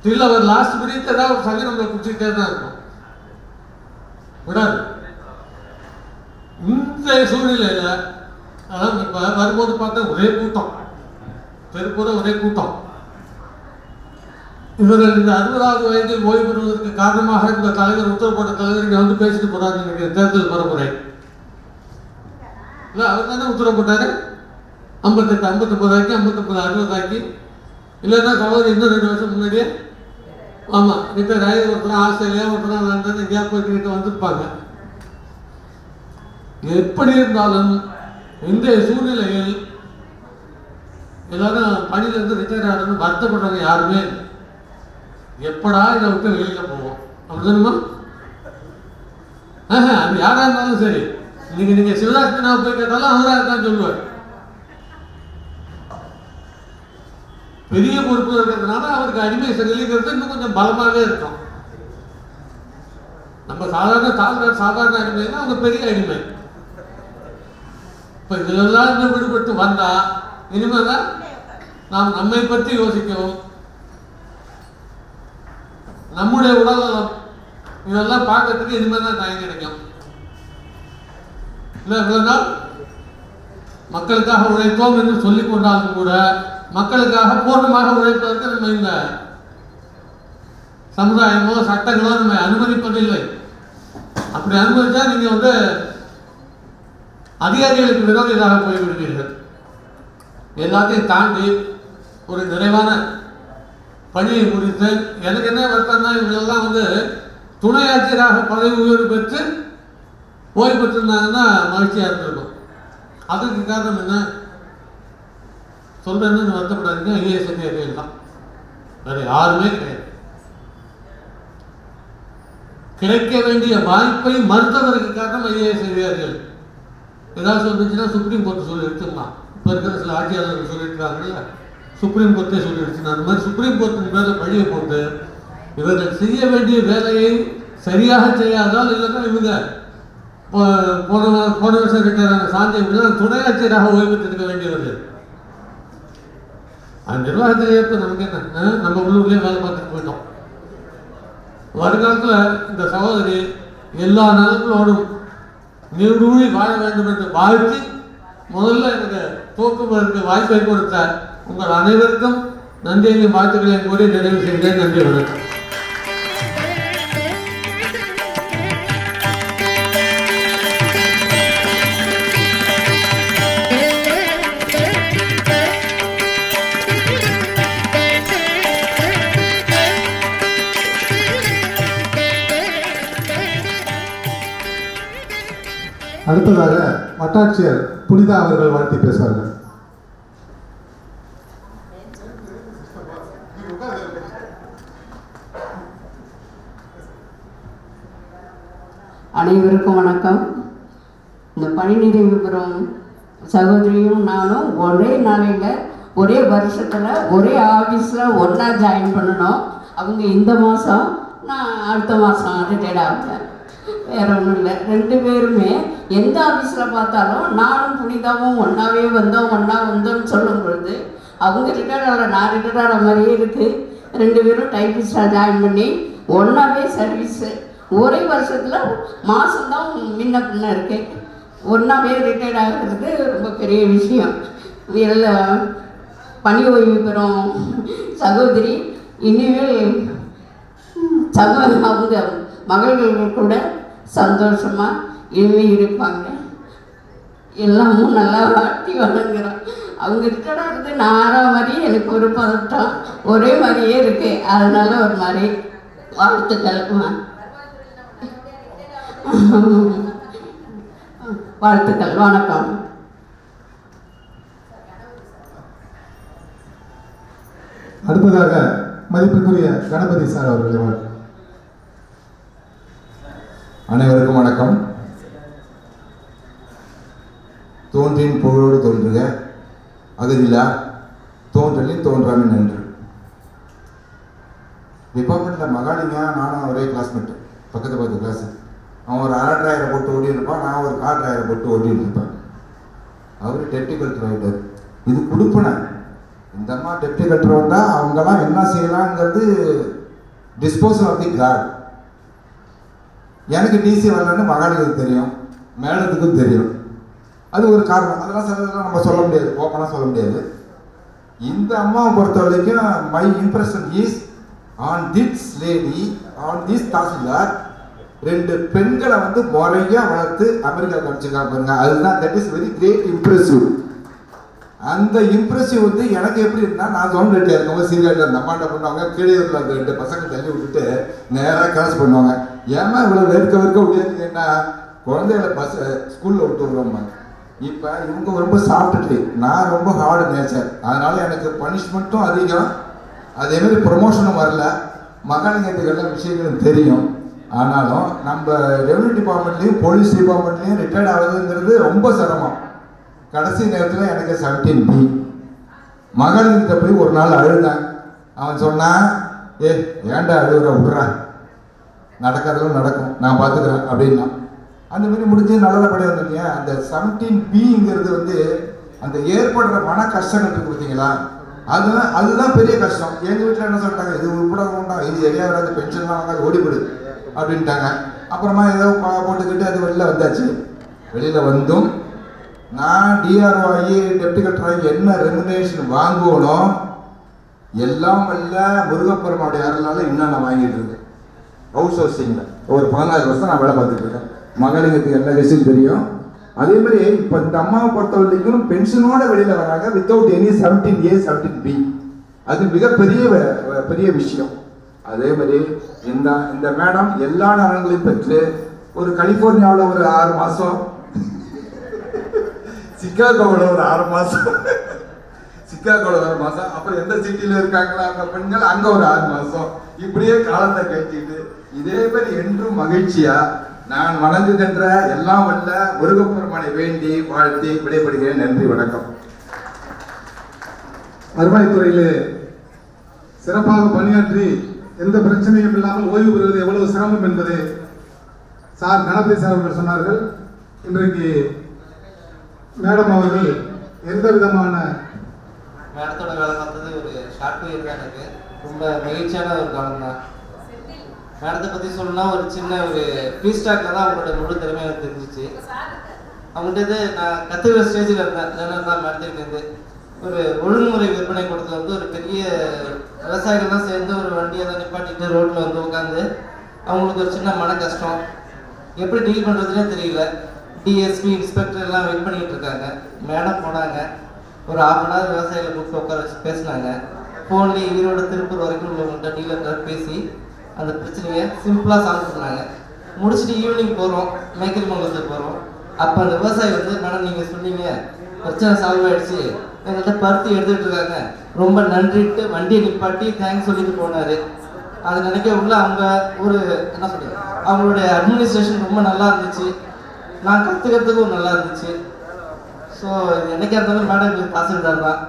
இல்லை ஒரு லாஸ்ட் மினிட் ஏதாவது ஒரு சங்கம் நம்மளை குடிச்சிக்கிட்டே தான் இருக்கும், விடாது. இந்த சூழ்நிலையில் அதான் இப்போ வரும்போது பார்த்தா ஒரே கூட்டம், தெருக்கூட ஒரே கூட்டம். இவர்கள் இந்த 60வது வயதில் ஓய்வு பெறுவதற்கு காரணமாக இந்த தலைவர் உத்தரவு போட்ட தலைவர் இங்கே வந்து பேசிட்டு போறாரு. இன்னைக்கு தேர்தல் பரப்புரை இல்லை, அவர் தானே உத்தரவு போட்டாரு. 58, 59 ஆக்கி 59, 60 ஆக்கி, இல்லைன்னா சகோதரி இன்னும் 2 வருஷம் முன்னாடியே ஆமாம் ரிட்டையர் ஆகி ஒருத்தர் ஆஸ்திரேலியா ஒருத்தர் லண்டன் எங்கேயா போய்கிட்டு வந்திருப்பாங்க. எப்படி இருந்தாலும் இன்றைய சூழ்நிலையில் எல்லாரும் பணியிலேருந்து ரிட்டையர் ஆகணும்னு வருத்தப்படுறவங்க யாருமே எப்படா இதை விட்டு வெளியில் போவோம் அப்படிதானுமா? அது யாராக இருந்தாலும் சரி, இன்னைக்கு நீங்கள் சிவராஜ் மீனாவை போய் கேட்டாலும் அவராக இருக்கான்னு சொல்லுவார். பெரிய பொறுப்பு இருக்கிறதுனால அவருக்கு அடிமை செல்லிக்கிறது இன்னும் கொஞ்சம் பலமாகவே இருக்கும். நம்ம சாதாரண அடிமைன்னா அவங்க பெரிய அடிமை. இப்போ இதெல்லாம் இன்னும் விடுபட்டு வந்தா இனிமேல் தான் நாம் நம்மை பற்றி யோசிக்கவும், நம்முடைய உடல்நலம் இதெல்லாம் பார்க்கறதுக்கு இனிமேல் தான் டைம் கிடைக்கும். இல்லை இவ்வளவு நாள் மக்களுக்காக உழைத்தோம் என்று சொல்லிக் கொண்டாலும் கூட மக்களுக்காக பூர்ணமாக உழைப்பதற்கு நம்ம இந்த சமுதாயமோ சட்டங்களோ நம்ம அனுமதிப்பதில்லை. அப்படி அனுமதிச்சா நீங்க வந்து அதிகாரிகளுக்கு விரோதியாக போய்விடுவீர்கள். எல்லாத்தையும் தாண்டி ஒரு நிறைவான பணியை முடித்து எனக்கு என்ன வருத்தம்னா இவங்களெல்லாம் வந்து துணை ஆட்சியராக பதவி உயர்வு பெற்று ஓய்வு பெற்றிருந்தாங்கன்னா மகிழ்ச்சியாக இருந்திருக்கும். அதுக்கு காரணம் என்ன சொல்றேன்னு வருத்தப்படாதீங்க, ஐஏஎஸ் அதிகாரிகள் தான், வேற யாருமே கிடையாது. கிடைக்க வேண்டிய வாய்ப்பை மறுத்ததற்கு காரணம் ஐஏஎஸ் அதிகாரிகள். ஏதாவது சொல்லிச்சுன்னா சுப்ரீம் கோர்ட் சொல்லி எடுத்துக்கலாம். இப்போ இருக்கிற சில ஆட்சியாளர்கள் சொல்லியிருக்காங்கல்ல, சுப்ரீம் கோர்ட்டே சொல்லிடுச்சு. அந்த மாதிரி சுப்ரீம் கோர்ட்டின் மேலே பழியை போட்டு இவர்கள் செய்ய வேண்டிய வேலையை சரியாக செய்யாதால் இல்லைன்னா இவங்க போன வருஷம் ரிட்டையரான சாந்தி துணை ஆட்சியராக ஓய்வு பெற்றிருக்க வேண்டியவர்கள். அந்த நிர்வாகத்தில் ஏற்ப நமக்கு என்ன, நம்ம உள்ளூர்லேயே வேலை பார்த்துட்டு போயிட்டோம். வருங்காலத்தில் இந்த சகோதரி எல்லா நலங்களோடும் நீடூழி வாழ வேண்டும் என்று வாழ்த்தி முதல்ல எனக்கு தூக்குவதற்கு வாய்ப்பை கொடுத்த உங்கள் அனைவருக்கும் நன்றியையும் வாழ்த்துக்களையும் கூறி நிறைவு செய்கிறேன். நன்றி, வணக்கம். அடுத்ததாக வட்டாட்சியர் புனிதா அவர்கள் வாழ்த்தி பேசுவார்கள். அனைவருக்கும் வணக்கம். இந்த பணி நிறைவு பெறும் சகோதரியும் நானும் ஒரே நாளையில் ஒரே வருஷத்தில் ஒரே ஆஃபீஸில் ஒன்றா ஜாயின் பண்ணணும். அவங்க இந்த மாதம், நான் அடுத்த மாதம் ரிட்டையர்ட் ஆகுவேன். வேற ஒன்றும் இல்லை. 2 பேருமே எந்த ஆஃபீஸில் பார்த்தாலும் நானும் புனிதாவும் ஒன்றாவே வந்தோம்னு சொல்லும் பொழுது அவங்க ரிட்டையர்ட் ஆகிற நான் ரிட்டையர்ட் ஆகிற மாதிரியே இருக்குது. 2 பேரும் டைப்பிஸ்டாக ஜாயின் பண்ணி ஒன்றாவே சர்வீஸு ஒரே வருஷத்தில் மாதம்தான் முன்ன பின்ன இருக்கு. ஒன்றாவே ரிட்டையர்ட் ஆகிறது ரொம்ப பெரிய விஷயம். எல்லாம் பணி ஓய்வு பெறும் சகோதரி இனிமேல் அவங்க மகள்கள் கூட சந்தோஷமாக இனிமேல் இருப்பாங்க. எல்லாமும் நல்லா வாழ்த்தி வணங்குறோம். அவங்க இருக்கிறது நான் ஆறா மாதிரி எனக்கு ஒரு பதட்டம், ஒரே மாதிரியே இருக்கு. அதனால ஒரு மாதிரி வாழ்த்துக்கள். வாழ்த்துக்கள், வணக்கம். அடுத்ததாக மதிப்புக்குரிய கணபதி சார் அவர்கள். அனைவருக்கும் வணக்கம். தோன்றின் புகழோடு தோன்றுக, அகதிலா தோன்றலின் தோன்றாமல் நன்று. டிபார்ட்மெண்ட்டில் மகாலிங்க நானும் ஒரே கிளாஸ்மேட், பக்கத்து கிளாஸ். அவன் ஒரு அரை டிராயரை போட்டு ஓடி இருப்பான், நான் ஒரு கார் டிராயரை போட்டு ஓடிட்டு இருப்பேன். அவர் டெப்டி கலெக்டர் ஆகிட்டார். இது கொடுப்பன. இந்த அம்மா டெப்டி கலெக்டர் வந்தால் அவங்கெல்லாம் என்ன செய்யலாங்கிறது டிஸ்போசல் ஆஃப் தி காட். எனக்கு டிசி வரலன்னு மகாலிங்களுக்கு தெரியும், மேடத்துக்கும் தெரியும். அது ஒரு காரணம். அதெல்லாம் சிலதெல்லாம் நம்ம சொல்ல முடியாது, ஓப்பனாக சொல்ல முடியாது. இந்த அம்மாவை பொறுத்த வரைக்கும் my impression is on this lady, on this tahsildar, 2 பெண்களை வந்து முறையாக வளர்த்து அமெரிக்காவுக்கு அனுப்பிச்சிருக்காங்க பாருங்க. அதுதான் that is very great impressive. அந்த இம்ப்ரெசிவ் வந்து எனக்கு எப்படி இருந்தால், நான் ஜோன் ரெட்டியாக இருக்கவங்க சீரியல் அந்த அம்மாட்ட பண்ணுவாங்க, கீழே இருக்கிற அந்த 2 பசங்க தள்ளி விட்டுட்டு நேராக கிளாஸ் பண்ணுவாங்க. ஏமா இவ்வளோ வெறுக்க முடியாதுன்னா, குழந்தைகளை பஸ் ஸ்கூலில் விட்டு விடுவோம்மா. இப்போ இவங்க ரொம்ப சாப்பிட்டுட்டு, நான் ரொம்ப ஹார்டு நேச்சர், அதனால எனக்கு பனிஷ்மெண்ட்டும் அதிகம், அதேமாதிரி ப்ரொமோஷனும் வரல. மகாலிங்கத்துக்கெல்லாம் விஷயங்களும் தெரியும். ஆனாலும் நம்ம ரெவன்யூ டிபார்ட்மெண்ட்லேயும் போலீஸ் டிபார்ட்மெண்ட்லேயும் ரிட்டையர்ட் ஆகுதுங்கிறது ரொம்ப சிரமம். கடைசி நேரத்தில் எனக்கு 17B. மகாலிங்கத்தை போய் ஒரு நாள் அழுதேன். அவன் சொன்னான், ஏன்டா அழுகுற, விட்றா, நடக்கிறதும் நடக்கும், நான் பார்த்துக்கிறேன் அப்படின்னா. அந்த மாதிரி முடிஞ்சு நல்லபடியாக வந்துருக்கீங்க. அந்த 17Bங்கிறது வந்து அந்த ஏற்படுற மன கஷ்டங்கள் இருக்கு பார்த்தீங்களா, அதுதான் பெரிய கஷ்டம். எங்கள் வீட்டில் என்ன சொல்லிட்டாங்க, இது உட்பட வேண்டாம், இது எரியா வராது, பென்ஷன்லாம் வாங்காது, ஓடிவிடு அப்படின்ட்டாங்க. அப்புறமா ஏதோ போட்டுக்கிட்டு அது வெளியில் வந்தாச்சு. வெளியில் வந்தும் நான் டிஆர்ஓ ஆகி டெப்டி கலெக்டர் ஆகி என்ன ரெமுனரேஷன் வாங்குவனோ எல்லாம் வல்ல முருகப்பெருமானுடைய அருளால இன்னும் நான் வாங்கிட்டு இருக்கேன். ஹவுஸ் ஹவுசிங்கில் ஒரு 14 வருஷம் நான் வேலை பார்த்துட்டு இருக்கேன். மகளிருக்கு எல்லா விஷயம் தெரியும். அதே மாதிரி இப்போ இந்த அம்மாவை பொறுத்த வரைக்கும் பென்ஷனோட வெளியில் வராங்க, வித்தவுட் எனி 17A 17B. அது பெரிய விஷயம். அதே மாதிரி இந்த மேடம் எல்லா நலன்களையும் பெற்று ஒரு கலிபோர்னியாவில் ஒரு 6 மாதம், சிக்காகோவில் ஒரு 6 மாதம், சிக்காகோவில் 6 மாதம், அப்புறம் எந்த சிட்டியில் இருக்காங்களா அந்த பெண்கள் அங்கே ஒரு 6 மாதம், இப்படியே காலத்தை கழிச்சிட்டு இதே மாதிரி என்றும் மகிழ்ச்சியா நான் வணங்குகின்ற எல்லாம் வல்ல முருகப்பெருமானை வேண்டி வாழ்த்தி விடைபெறுகிறேன். நன்றி, வணக்கம். வருவாய்த்துறையிலே சிறப்பாக பணியாற்றி எந்த பிரச்சனையும் இல்லாமல் ஓய்வு பெறுவது எவ்வளவு சிரமம் என்பதை சார் கணபதி சார் அவர்கள் சொன்னார்கள். இன்றைக்கு மேடம் அவர்கள் எந்த விதமான மேடத்தோட வேலை பார்த்தது ஒரு ஷார்ட் பீரியட் தான். எனக்கு ரொம்ப மகிழ்ச்சியான ஒரு காலம் தான். மேடத்தை பற்றி சொல்லணும்னா ஒரு சின்ன ஒரு ஃபீஸ்டாக்கில் தான் அவங்களோட முழு திறமை எனக்கு தெரிஞ்சிச்சு. அவங்கள்ட்ட நான் கற்றுக்கிற ஸ்டேஜில் இருந்தேன். லேர்னர் தான் மேடத்துலேருந்து ஒரு ஒழுங்குமுறை விற்பனை கொடுத்தது வந்து ஒரு பெரிய விவசாயிகள் தான் சேர்ந்து ஒரு வண்டியை தான் நிப்பாட்டிட்டு ரோட்டில் வந்து உட்காந்து அவங்களுக்கு ஒரு சின்ன மன கஷ்டம், எப்படி டீல் பண்ணுறதுனே தெரியல. டிஎஸ்பி இன்ஸ்பெக்டர் எல்லாம் வெயிட் பண்ணிகிட்டு இருக்காங்க. மேடம் போனாங்க, ஒரு 1/2 மணி நேரம் விவசாயிகளை கூப்பிட்டு உட்கார வச்சு பேசினாங்க. ஃபோன்லேயே ஈரோடு திருப்பூர் வரைக்கும் உள்ளவங்கள்ட்ட டீலர் பேசி அந்த பிரச்சனையை சிம்பிளாக சால்வ் பண்ணாங்க. முடிச்சுட்டு ஈவினிங் போகிறோம், மேக்கரி மங்கலத்துக்கு போகிறோம். அப்போ அந்த விவசாயி வந்து, மேடம் நீங்கள் சொன்னீங்க பிரச்சனை சால்வ் ஆகிடுச்சு, எங்கள்கிட்ட பருத்தி எடுத்துகிட்டு இருக்காங்க, ரொம்ப நன்றிட்டு வண்டியை நிப்பாட்டி தேங்க்ஸ் சொல்லிட்டு போனார். அதை நினைக்க உள்ள அவங்க ஒரு என்ன சொல்கிறது, அவங்களுடைய அட்மினிஸ்ட்ரேஷன் ரொம்ப நல்லா இருந்துச்சு, நான் கற்றுக்கிறதுக்கும் நல்லா இருந்துச்சு. ஸோ இது என்னைக்கா இருந்தாலும் மேடம் தாசில்தார் தான்.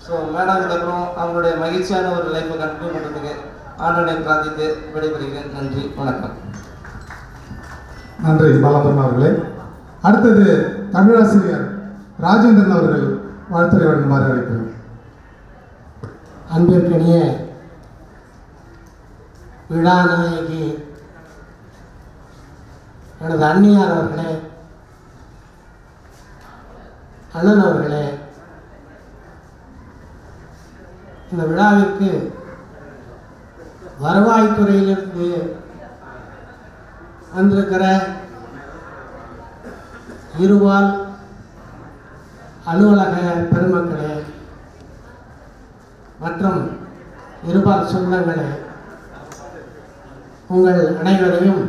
ஸோ மேடம் அதுக்கப்புறம் அவங்களுடைய மகிழ்ச்சியான ஒரு லைஃப்பை கண்டினியூ பண்ணுறதுக்கு ஆண்டனை பிரார்த்தித்து விடைபெறுகிறேன். நன்றி, வணக்கம். நன்றி பாலபுரம் அவர்களே. அடுத்தது தமிழாசிரியர் ராஜேந்திரன் அவர்கள் வாழ்த்துறை வழங்குமாறு அழைக்கிறேன். அன்பிற்கினிய விழாநாயகி எனது அன்னியார் அவர்களே, அண்ணன் அவர்களே, இந்த விழாவிற்கு வருவாய்த்துறையிலிருந்து வந்திருக்கிற இருவால் அலுவலக பெருமக்களே மற்றும் இருபால் சொந்தங்களே, உங்கள் அனைவரையும்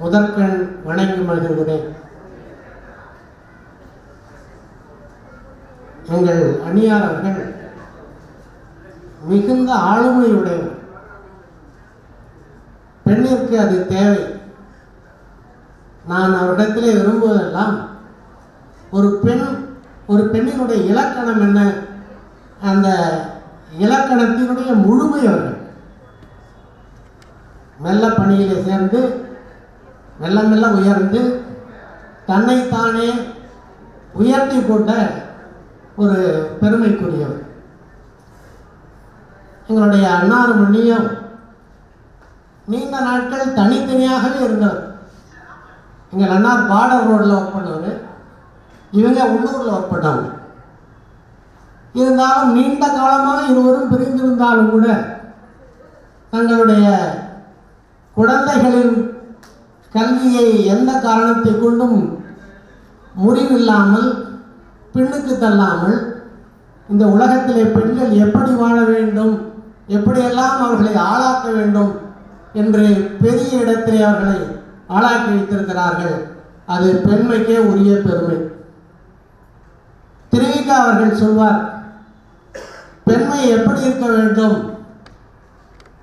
முதற்கண் வணங்கி மகிழ்கிறேன். எங்கள் அணியார் அவர்கள் மிகுந்த ஆளுமையுடையவர். பெண்ணிற்கு அது தேவை. நான் அவரிடத்திலே விரும்புவதெல்லாம் ஒரு பெண்ணினுடைய இலக்கணம் என்ன, அந்த இலக்கணத்தினுடைய முழுமை அவர்கள். மெல்ல பணியிலே சேர்ந்து மெல்ல மெல்ல உயர்ந்து தன்னைத்தானே உயர்த்தி கொண்ட ஒரு பெருமைக்குரியவர். எங்களுடைய அன்னாரமணியும் நீண்ட நாட்கள் தனித்தனியாகவே இருந்தவர். எங்கள் அண்ணார் பார்டர் ரோடில் ஒர்க் பண்ணவர், இவங்க உள்ளூரில் ஒர்க் பண்ணாங்க. இருந்தாலும் நீண்ட காலமாக இருவரும் பிரிந்திருந்தாலும் கூட தங்களுடைய குழந்தைகளின் கல்வியை எந்த காரணத்தை கொண்டும் முடிவில்லாமல் பின்னுக்கு தள்ளாமல் இந்த உலகத்திலே பெண்கள் எப்படி வாழ வேண்டும், எப்படியெல்லாம் அவர்களை ஆளாக்க வேண்டும் என்று பெரிய இடத்திலே அவர்களை ஆளாக்கி வைத்திருக்கிறார்கள். அது பெண்மைக்கே உரிய பெருமை. திருவிக்கா அவர்கள் சொல்வார், பெண்மை எப்படி இருக்க வேண்டும்?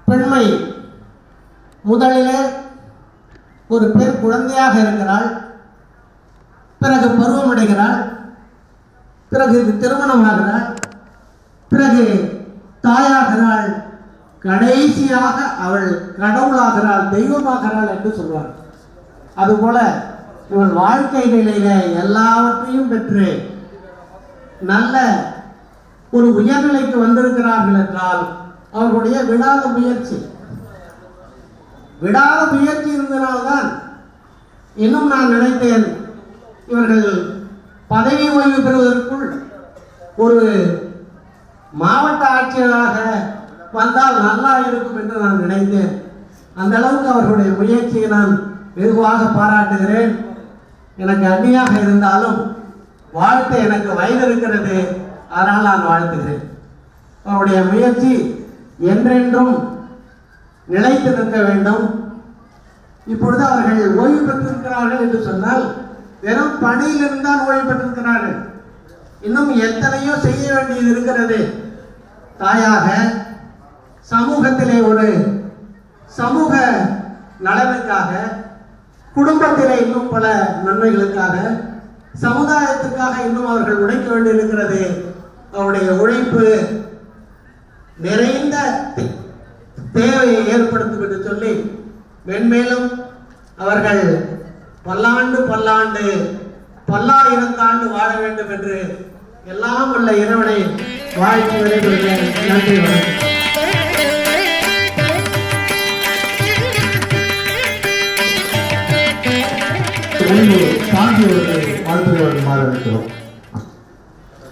பெண்மை முதலிலே ஒரு பெண் குழந்தையாக இருக்கிறாள், பிறகு பருவமடைகிறாள், பிறகு திருமணமாகிறாள், பிறகு தாயாகிறாள், கடைசியாக அவள் கடவுளாகிறாள், தெய்வமாகிறாள் என்று சொல்வார். அதுபோல இவள் வாழ்க்கை நிலையில எல்லாவற்றையும் பெற்று நல்ல ஒரு உயர்நிலைக்கு வந்திருக்கிறார்கள் என்றால் அவர்களுடைய விடாத முயற்சி இருந்தனால்தான். இன்னும் நான் நினைத்தேன், இவர்கள் பதவி ஓய்வு பெறுவதற்குள் ஒரு மாவட்ட ஆட்சியராக வந்தால் நல்லா இருக்கும் என்று நான் நினைத்தேன். அந்த அளவுக்கு அவர்களுடைய முயற்சியை நான் வெகுவாக பாராட்டுகிறேன். எனக்கு அந்நியாக இருந்தாலும் வாழ்த்து எனக்கு வயது இருக்கிறது, அதனால் நான் வாழ்த்துகிறேன். அவருடைய முயற்சி என்றென்றும் நிலைத்து நிற்க வேண்டும். இப்பொழுது அவர்கள் ஓய்வு பெற்றிருக்கிறார்கள் என்று சொன்னால் வெறும் பணியிலிருந்தான் ஓய்வு பெற்றிருக்கிறார்கள். இன்னும் எத்தனையோ செய்ய வேண்டியது இருக்கிறது. தாயாக சமூகத்திலே ஒரு சமூக நலனுக்காக, குடும்பத்திலே இன்னும் பல நன்மைகளுக்காக, சமுதாயத்துக்காக இன்னும் அவர்கள் உழைக்க வேண்டியிருக்கிறது. அவருடைய உழைப்பு நிறைந்த தேவையை ஏற்படுத்தும் என்று சொல்லி மென்மேலும் அவர்கள் பல்லாண்டு பல்லாயிரத்தாண்டு வாழ வேண்டும் என்று எல்லாம் உள்ள இறைவனை வாழ்த்து விரைவுகிறேன். நன்றி.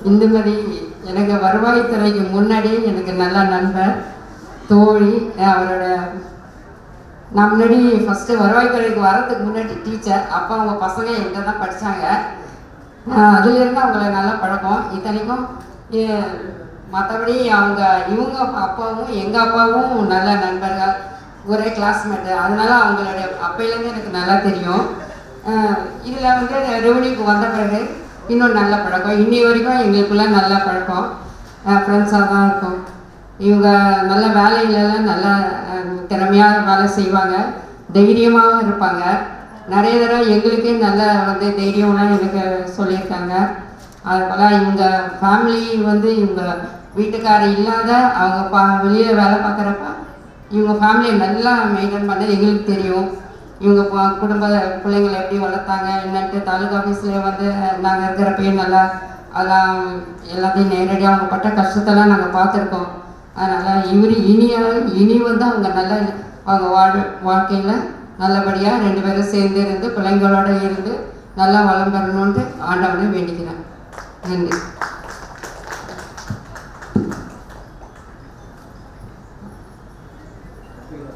இந்துமதி எனக்கு வருவாய்த்துறைக்கு முன்னாடி எனக்கு நல்ல நண்பர், தோழி. அவரோட நான் முன்னாடி ஃபஸ்ட்டு வருவாய்த்துறைக்கு வரதுக்கு முன்னாடி டீச்சர். அப்போ அவங்க பசங்க என்கிட்ட தான் படித்தாங்க. அதுலேருந்து அவங்கள நல்லா பழக்கம். இத்தனைக்கும் மற்றபடி இவங்க அப்பாவும் எங்கள் அப்பாவும் நல்ல நண்பர்கள், ஒரே கிளாஸ்மேட்டு. அதனால அவங்களுடைய அப்பையிலேருந்து எனக்கு நல்லா தெரியும். இதில் வந்து ரெவன்யூக்கு வந்த பிறகு இன்னும் நல்ல பழக்கம். இன்னி வரைக்கும் எங்களுக்குள்ள நல்ல பழக்கம், ஃப்ரெண்ட்ஸாக தான் இருக்கும். இவங்க நல்ல வேலையிலலாம் நல்லா திறமையாக வேலை செய்வாங்க, தைரியமாகவும் இருப்பாங்க. நிறைய தடவை எங்களுக்கே நல்ல வந்து தைரியம்லாம் எனக்கு சொல்லியிருக்காங்க. அதுபோல் இவங்க ஃபேமிலி வந்து இவங்க வீட்டுக்காரர் இல்லாத அவங்க வெளியில் வேலை பார்க்குறப்ப இவங்க ஃபேமிலியை நல்லா மெயின்டைன் பண்ண எங்களுக்கு தெரியும். இவங்க குடும்ப பிள்ளைங்களை எப்படி வளர்த்தாங்க என்னன்ட்டு தாலுகா ஆஃபீஸில் வந்து நாங்கள் இருக்கிறப்பையும் நல்லா அதெல்லாம் எல்லாத்தையும் நேரடியாக அவங்க பட்ட கஷ்டத்தெல்லாம் நாங்கள் பார்த்துருக்கோம். அதனால் இனி வந்து அவங்க நல்லா அவங்க வாழ்க்கையில் நல்லபடியாக 2 பேரும் சேர்ந்து இருந்து பிள்ளைங்களோட இருந்து நல்லா வளம் பெறணுன்ட்டு ஆண்டவனை வேண்டிக்கிறேன். நன்றி.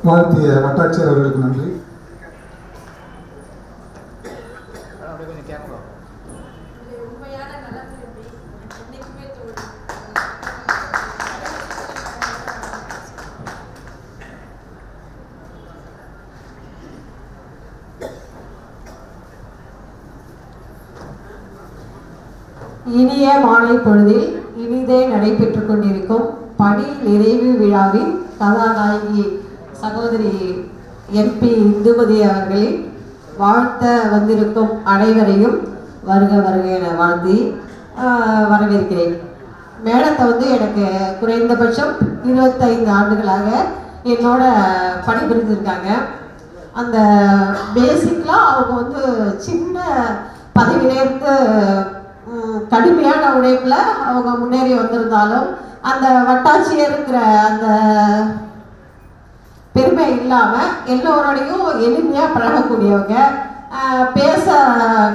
வாழ்த்திய வட்டாட்சியர் அவர்களுக்கு நன்றி. உண்மையான நல்ல இனிய மாலை பொழுதில் இனிதே நடைபெற்றுக் கொண்டிருக்கும் பணி நிறைவு விழாவின் கதாநாயகி சகோதரி MP இந்துமதி அவர்களின் வாழ்த்த வந்திருக்கும் அனைவரையும் வருக வருக என வாழ்த்தி வரவேற்கிறேன். மேடத்தை வந்து எனக்கு குறைந்தபட்சம் 25 ஆண்டுகளாக என்னோட பணிபுரிஞ்சிருக்காங்க. அந்த பேசிக்கலாக அவங்க வந்து சின்ன பதவியிலேருந்து கடுமையான உழைப்பில் அவங்க முன்னேறி வந்திருந்தாலும் அந்த வட்டாட்சியருங்கிற அந்த பெருமை இல்லாமல் எல்லோரோடையும் எளிமையாக பழகக்கூடியவங்க,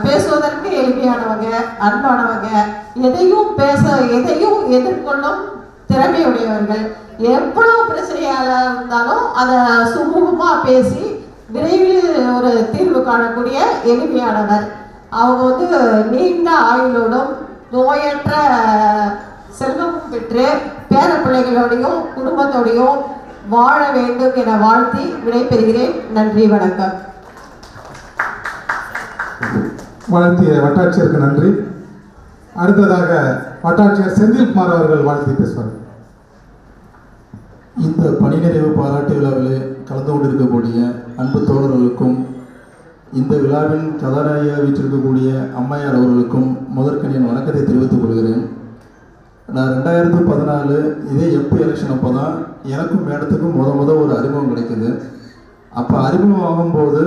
பேசுவதற்கு எளிமையானவங்க, அன்பானவங்க, எதையும் எதிர்கொள்ளும் திறமையுடையவர்கள். எவ்வளவு பிரச்சனையாக இருந்தாலும் அதை சுமூகமாக பேசி விரைவில் ஒரு தீர்வு காணக்கூடிய எளிமையானவர். அவங்க வந்து நீண்ட ஆயுளோடும் நோயற்ற செல்வமும் பெற்று பேர பிள்ளைகளோடையும் குடும்பத்தோடையும் வாழ வேண்டும் என வாழ்த்தி விடைபெறுகிறேன். நன்றி, வணக்கம். வாழ்த்திய வட்டாட்சியருக்கு நன்றி. அடுத்ததாக வட்டாட்சியர் செந்தில்குமார் அவர்கள் வாழ்த்தி பேசுவார். இந்த பணி நிறைவு பாராட்டு விழாவிலே கலந்து கொண்டிருக்கக்கூடிய அன்பு தோழர்களுக்கும் இந்த விழாவின் கதாநாயகியாக வீற்றிருக்கக்கூடிய அம்மையார் அவர்களுக்கும் முதற்கண் என் வணக்கத்தை தெரிவித்துக் கொள்கிறேன். நான் 2014 இதே MP எலெக்ஷன் அப்போ தான் எனக்கும் மேடத்துக்கும் முத ஒரு அறிமுகம் கிடைக்குது. அப்போ அறிமுகம் ஆகும்போது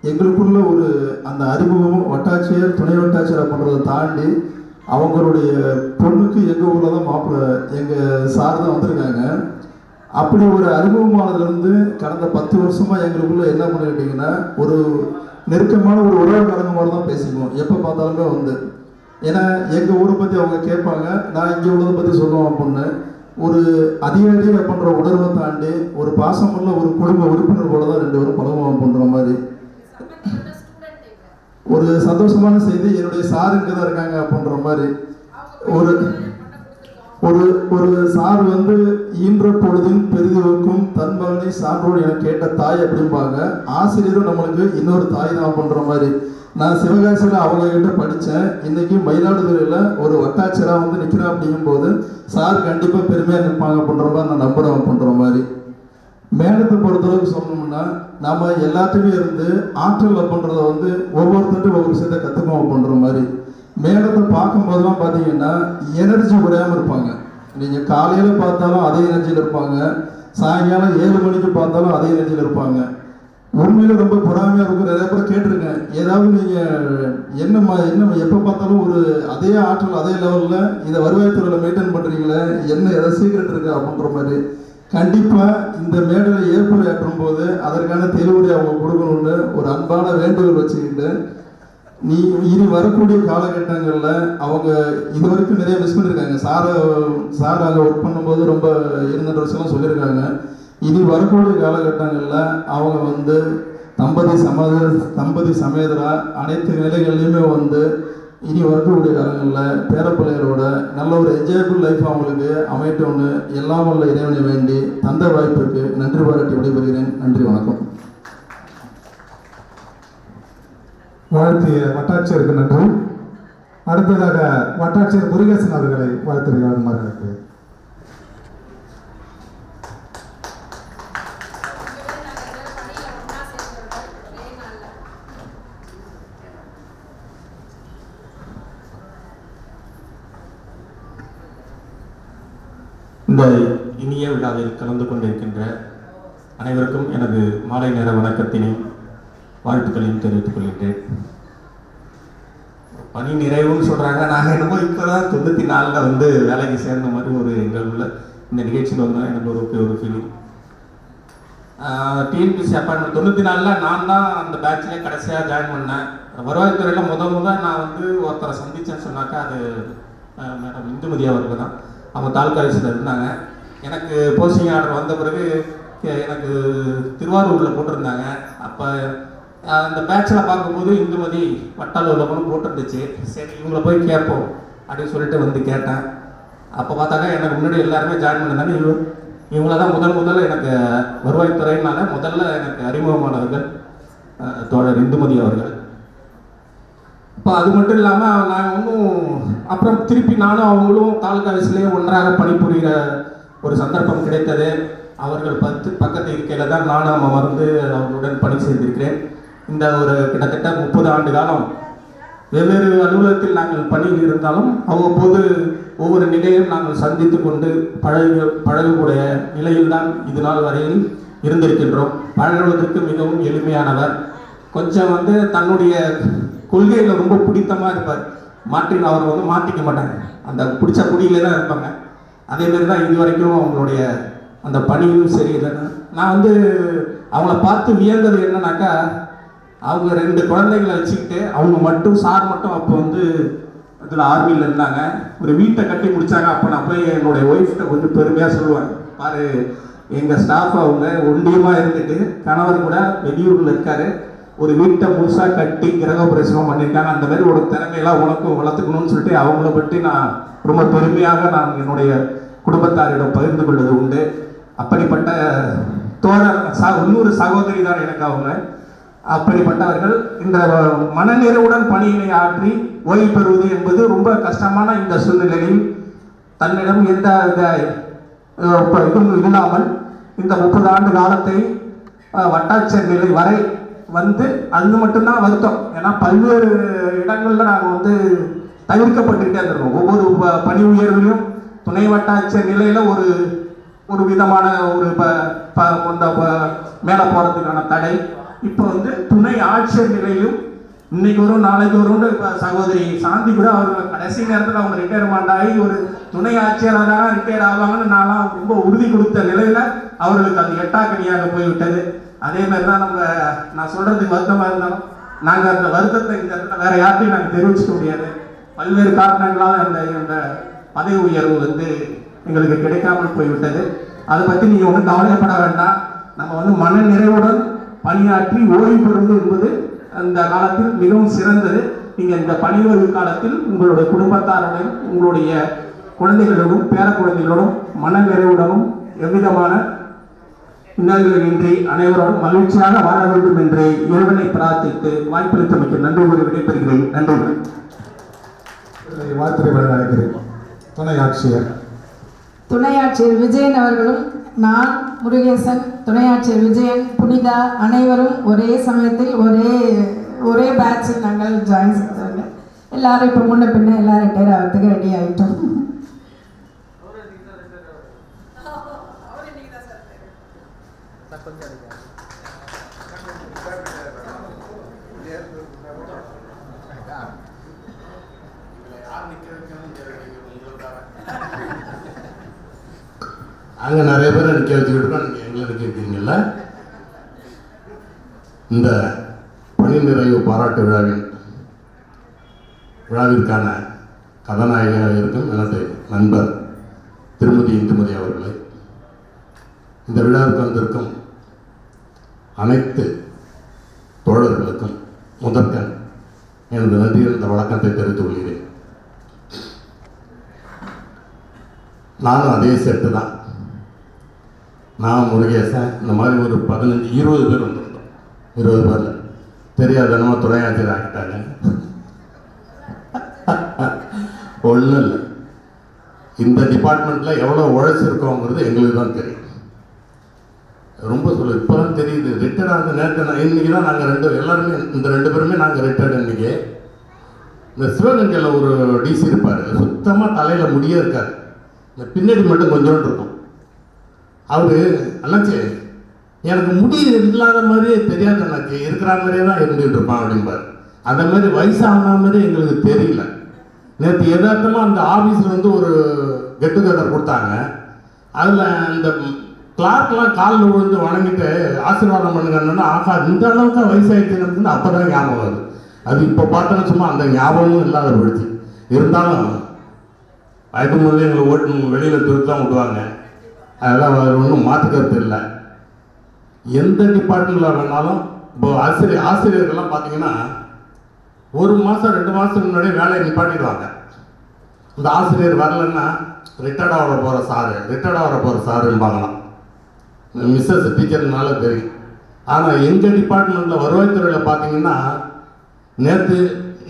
எங்களுக்குள்ள ஒரு அந்த அறிமுகம் வட்டாட்சியர் துணை வட்டாட்சியர் பண்ணுறதை தாண்டி அவங்களுடைய பொண்ணுக்கு எங்கள் ஊரில் தான் மாப்பிள்ளை எங்கள் சார் தான் வந்திருக்காங்க. அப்படி ஒரு அறிமுகமானதுலேருந்து கடந்த 10 வருஷமாக எங்களுக்குள்ள என்ன பண்ணிக்கிட்டிங்கன்னா ஒரு நெருக்கமான ஒரு உறவு கலங்க மாதிரி தான் பேசிக்குவோம். எப்போ பார்த்தாலுமே வந்து ஏன்னா எங்கள் ஊரை பற்றி அவங்க கேட்பாங்க, நான் இங்கே உள்ளதை பற்றி சொல்லுவோம் அப்படின்னு ஒரு அதிகாரியாக பண்ணுற உணர்வை தாண்டி ஒரு பாசமுள்ள ஒரு குடும்ப உறுப்பினர் போல தான் 2 பேரும் பழகுவோம் பண்ணுற மாதிரி ஒரு சந்தோஷமான செய்தி. என்னுடைய சார் இங்கே தான் இருக்காங்க அப்படின்ற மாதிரி ஒரு ஒரு ஒரு சார் வந்து ஈன்ற பொழுதின் பெரிதுவக்கும் தன் மகனை சான்றோடு என கேட்ட தாய் அப்படிம்பாங்க. ஆசிரியரும் நம்மளுக்கு இன்னொரு தாய் தான் பண்ணுற மாதிரி. நான் சிவகாசியில் அவங்க கிட்ட படித்தேன். இன்னைக்கு மயிலாடுதுறையில் ஒரு வட்டாட்சியராக வந்து நிற்கிறேன் அப்படிங்கும்போது சார் கண்டிப்பாக பெருமையாக நிற்பாங்க அப்படின்ற மாதிரி நான் நம்புகிறேன் பண்ணுற மாதிரி. மேடத்தை பொறுத்தளவுக்கு சொல்லணும்னா நம்ம எல்லாத்துக்குமே இருந்து ஆற்றல் அப்படின்றத வந்து ஒவ்வொருத்தட்டும் ஒவ்வொரு விஷயத்தை கற்றுக்கோம் பண்ணுற மாதிரி. மேடத்தை பார்க்கும்போதெல்லாம் பார்த்தீங்கன்னா எனர்ஜி குறையாமல் இருப்பாங்க. நீங்கள் காலையில் பார்த்தாலும் அதே எனர்ஜியில் இருப்பாங்க, சாயங்காலம் 7 மணிக்கு பார்த்தாலும் அதே எனர்ஜியில் இருப்பாங்க. உண்மையில ரொம்ப பொறாமையாக இருக்கும். நிறைய பேர் கேட்டிருக்கேன், ஏதாவது நீங்கள் என்ன எப்போ பார்த்தாலும் ஒரு அதே ஆற்றல் அதே லெவலில் இதை வருவாய்த்துறையில் மெயின்டைன் பண்ணுறீங்களே, என்ன எதாவது சீக்ரெட் இருக்கு அப்படின்ற மாதிரி. கண்டிப்பாக இந்த மேடையில் ஏற்புரையாற்றும் போது அதற்கான தெளிவுரை அவங்க கொடுக்கணும்னு ஒரு அன்பான வேண்டுகோள் வச்சுக்கிட்டு இனி வரக்கூடிய காலகட்டங்களில் அவங்க இது வரைக்கும் நிறைய மிஸ் பண்ணியிருக்காங்க. சார் அங்கே ஒர்க் பண்ணும்போது ரொம்ப 2 வருஷம்லாம் சொல்லியிருக்காங்க. இனி வரக்கூடிய காலகட்டங்களில் அவங்க வந்து தம்பதி சமேதரா அனைத்து நிலைகள்லையுமே வந்து இனி வரக்கூடிய காலங்களில் பேரப்பிள்ளைகளோட நல்ல ஒரு என்ஜாயபிள் லைஃப் அவங்களுக்கு அமையட்டும்னு எல்லாம் உள்ள இறைவனை வேண்டி தந்த வாய்ப்புக்கு நன்றி பாராட்டி விடைபெறுகிறேன். நன்றி, வணக்கம். வாழ்த்திய வட்டாட்சியருக்கு நன்றி. அடுத்ததாக வட்டாட்சியர் முருகேசன் அவர்களை வாழ்த்துகிறார்கள். இந்த இனிய விழாவில் கலந்து கொண்டிருக்கின்ற அனைவருக்கும் எனது மாலை நேர வணக்கத்தினையும் வாழ்த்துக்களையும் தெரிவித்துக் கொள்கின்றேன். பணி நிறைவுன்னு சொல்கிறாங்க. நாங்கள் என்னமோ இப்போ தான் 94 வந்து வேலைக்கு சேர்ந்த மாதிரி ஒரு எங்கள் உள்ள இந்த நிகழ்ச்சியில் வந்தால் எனக்கு ஒரு ஃபீலிங். டிஎன்பிசி அப்பார்ட்மெண்ட் 94 நான் தான் அந்த பேட்ச்லேயே கடைசியாக ஜாயின் பண்ணேன். வருவாய்த்துறையில் முதல் நான் வந்து ஒருத்தரை சந்தித்தேன்னு சொன்னாக்கா அது மேடம் இந்துமதி அவர்கள் தான். அவங்க தாலுக்கா ஆஃபீஸில் இருந்தாங்க. எனக்கு போஸ்டிங் ஆர்டர் வந்த பிறகு எனக்கு திருவாரூரில் போட்டிருந்தாங்க. அப்போ அந்த பேட்சில் பார்க்கும்போது இந்துமதி வட்டாலூரில் கூட போட்டுருந்துச்சு. சரி இவங்கள போய் கேட்போம் அப்படின்னு சொல்லிட்டு வந்து கேட்டேன். அப்போ பார்த்தாக்கா எனக்கு முன்னாடி எல்லாருமே ஜாயின் பண்ணியிருந்தாங்க. இவங்கள தான் முதல்ல எனக்கு வருவாய்த்துறையினால முதல்ல எனக்கு அறிமுகமானவர்கள் தோழர் இந்துமதி அவர்கள். இப்போ அது மட்டும் இல்லாமல் நான் ஒன்றும் அப்புறம் திருப்பி நானும் அவங்களும் தாலுகா ஆஃபீஸ்லேயே ஒன்றாக பணிபுரிகிற ஒரு சந்தர்ப்பம் கிடைத்தது. அவர்கள் பக்கத்து இருக்கையில் தான் நானும் அமர்ந்து அவர்களுடன் பணி செய்திருக்கிறேன். இந்த ஒரு கிட்டத்தட்ட 30 ஆண்டு காலம் வெவ்வேறு அலுவலகத்தில் நாங்கள் பணியில் இருந்தாலும் அவ்வப்போது ஒவ்வொரு நிலையும் நாங்கள் சந்தித்து கொண்டு பழகக்கூடிய நிலையில்தான் இது நாள் வரையில் இருந்திருக்கின்றோம். பழகுவதற்கு மிகவும் எளிமையானவர். கொஞ்சம் தன்னுடைய கொள்கையில் ரொம்ப பிடித்தமாக இருப்பார். அவர் மாற்றிக்க மாட்டாங்க. அந்த பிடிச்ச குடியிலே தான் இருப்பாங்க. அதேமாரி தான் இது வரைக்கும் அவங்களுடைய அந்த பணியும் சரி. நான் அவங்கள பார்த்து வியந்தது என்னன்னாக்கா, அவங்க 2 குழந்தைகளை வச்சுக்கிட்டு அவங்க மட்டும் சார் மட்டும் அப்போ இதில் ஆர்மியில் இருந்தாங்க. ஒரு வீட்டை கட்டி முடித்தாங்க. அப்போ நான் போய் என்னுடைய ஒய்ஃப்கிட்ட கொஞ்சம் பெருமையாக சொல்லுவேன், பாரு எங்கள் ஸ்டாஃப் அவங்க ஒண்டியமாக இருந்துட்டு கணவர் கூட வெளியூரில் இருக்காரு, ஒரு வீட்டை முழுசாக கட்டி கிரக பிரசவம் பண்ணியிருக்காங்க. அந்த மாதிரி ஒரு திறமையெல்லாம் உனக்கும் வளர்த்துக்கணும்னு சொல்லிட்டு அவங்கள பற்றி நான் ரொம்ப பெருமையாக நான் என்னுடைய குடும்பத்தாரிடம் பகிர்ந்து கொள்வது உண்டு. அப்படிப்பட்ட இன்னொரு சகோதரி தான் எனக்கு அவங்க. அப்படிப்பட்டவர்கள் இந்த மனநிறைவுடன் பணியினை ஆற்றி ஓய்வு பெறுவது என்பது ரொம்ப கஷ்டமான இந்த சூழ்நிலையில் தன்னிடம் எந்த இதுவும் இல்லாமல் இந்த 30 ஆண்டு காலத்தை வட்டாட்சியர் நிலை வரை அது மட்டும்தான் வருத்தம். ஏன்னா பல்வேறு இடங்களில் நாங்கள் தவிர்க்கப்பட்டுக்கிட்டே இருந்திருக்கோம். ஒவ்வொரு பணி உயர்விலும் துணை வட்டாட்சியர் நிலையில் ஒரு விதமான மேலே போகிறதுக்கான தடை. இப்போ துணை ஆட்சியர் நிலையிலும் இன்னைக்கு வரும் நாளைக்கு வரும்னு இப்போ சகோதரி சாந்தி கூட அவர்கள் கடைசி நேரத்தில் அவங்க ரிட்டையர்மெண்ட் ஆகி ஒரு துணை ஆட்சியராக தான் ரிட்டையர் ஆவாங்கன்னு நான்லாம் ரொம்ப உறுதி கொடுத்த நிலையில் அவர்களுக்கு அது எட்டாக்கணியாக போய்விட்டது. அதே மாதிரி தான் நான் சொல்கிறதுக்கு வருத்தமாக இருந்தாலும் நாங்கள் அந்த வருத்தத்தை இந்த இடத்துல வேற யார்ட்டையும் நாங்கள் தெரிவிச்சுக்க முடியாது. பல்வேறு காரணங்களால் அந்த பதவி உயர்வு எங்களுக்கு கிடைக்காமல் போய்விட்டது. அதை பற்றி நீங்கள் ஒன்றும் கவலைப்பட வேண்டாம். நம்ம மன நிறைவுடன் பணியாற்றி ஓய்வு பெறுவது என்பது அந்த காலத்தில் மிகவும் சிறந்தது. நீங்கள் இந்த பணி ஓய்வு காலத்தில் உங்களுடைய குடும்பத்தாருடன் உங்களுடைய குழந்தைகளோடும் பேர குழந்தைகளோடும் மன நிறைவுடனும் எவ்விதமான இன்னல்களின்றி அனைவரோடும் மகிழ்ச்சியாக வாழ வேண்டும் என்று இறைவனை பிரார்த்தித்து வாய்ப்பளித்தமைக்கு நன்றி கூறி விடைபெறுகிறேன். நன்றி. வாழ்த்துறை வழங்க அழைக்கிறேன் துணை ஆட்சியர் விஜயன் அவர்களும் நான் முருகேசன், துணை ஆட்சியர் விஜயன், புனிதா அனைவரும் ஒரே சமயத்தில் ஒரே பேட்சில் நாங்கள் ஜாயின் செய்தவங்க. எல்லாரும் இப்போ முன்ன பின்ன எல்லாரும் ரிட்டையர் ஆகிறதுக்கு ரெடி ஆகிட்டோம். அங்கே நிறைய பேர் நிற்க வச்சுக்கிட்டு நீங்கள் எங்களை நிற்க வைக்கிறீங்கல்ல. இந்த பணி நிறைவு பாராட்டு விழாவிற்கான கதாநாயகனாக இருக்கும் எனது நண்பர் திருமதி இந்துமதி அவர்களை, இந்த விழாவுக்கு வந்திருக்கும் அனைத்து தோழர்களுக்கும் முதற்கண் எனது நன்றி என்ற வழக்கத்தை தெரிவித்துக் கொள்கிறேன். நானும் அதே செட்டு தான். நான் முருகேசன் இந்த மாதிரி ஒரு 15-20 பேர் வந்திருந்தோம். 20 பேரில் தெரியாதனமா துணை ஆட்சியர் ஆகிட்டாங்க. ஒன்றும் இல்லை, இந்த டிபார்ட்மெண்ட்டில் எவ்வளோ உழைச்சிருக்கோங்கிறது எங்களுக்கு தான் தெரியும். ரொம்ப இப்போ தான் தெரியுது. ரிட்டையர்ட் ஆகுது நேரத்தை இன்றைக்கி தான் நாங்கள் எல்லாருமே இந்த 2 பேருமே நாங்கள் ரிட்டையர்டு. இன்றைக்கி இந்த சிவகங்கையில் ஒரு டிசி இருப்பார், சுத்தமாக தலையில் முடியே இருக்கார், இந்த பின்னாடி மட்டும் கொஞ்சோண்டு இருக்கும். அவரு அண்ணாச்சி எனக்கு முடி இல்லாத மாதிரியே தெரியாது அண்ணாச்சி, இருக்கிற மாதிரியே தான் இருந்துகிட்டு இருப்பான் அப்படின்பார். அந்த மாதிரி வயசான மாதிரி எங்களுக்கு தெரியல. நேற்று யதார்த்தமாக அந்த ஆஃபீஸில் ஒரு கெட் டுகெதர் கொடுத்தாங்க. அதில் அந்த கிளார்க்லாம் காலில் விழுந்து வணங்கிட்டு ஆசீர்வாதம் பண்ணுங்கன்னா, ஆகா இந்த அளவுக்கு வயசாகிடுச்சுன்னு அப்போ தான் ஞாபகம் வருது. அது இப்போ பார்த்தோன்னு சும்மா அந்த ஞாபகமும் இல்லாத போயிடுச்சு. இருந்தாலும் பயப்படும் எங்களை ஓட்டு வெளியில் திருத்தான் விடுவாங்க. அதெல்லாம் ஒன்றும் மாற்றுக்கிறது இல்லை. எந்த டிபார்ட்மெண்ட்டில் வேணாலும் இப்போ ஆசிரியர்கள்லாம் பார்த்தீங்கன்னா 1 மாதம் 2 மாதத்துக்கு முன்னாடியே வேலையை நிப்பாட்டிடுவாங்க. இந்த ஆசிரியர் வரலன்னா ரிட்டையர்ட் ஆகிற போகிற சாருன்பாங்களாம். மிஸ்ஸஸ் டீச்சர்னால தெரியும். ஆனால் எங்கள் டிபார்ட்மெண்ட்டில் வருவாய்த்துறையில் பார்த்தீங்கன்னா நேற்று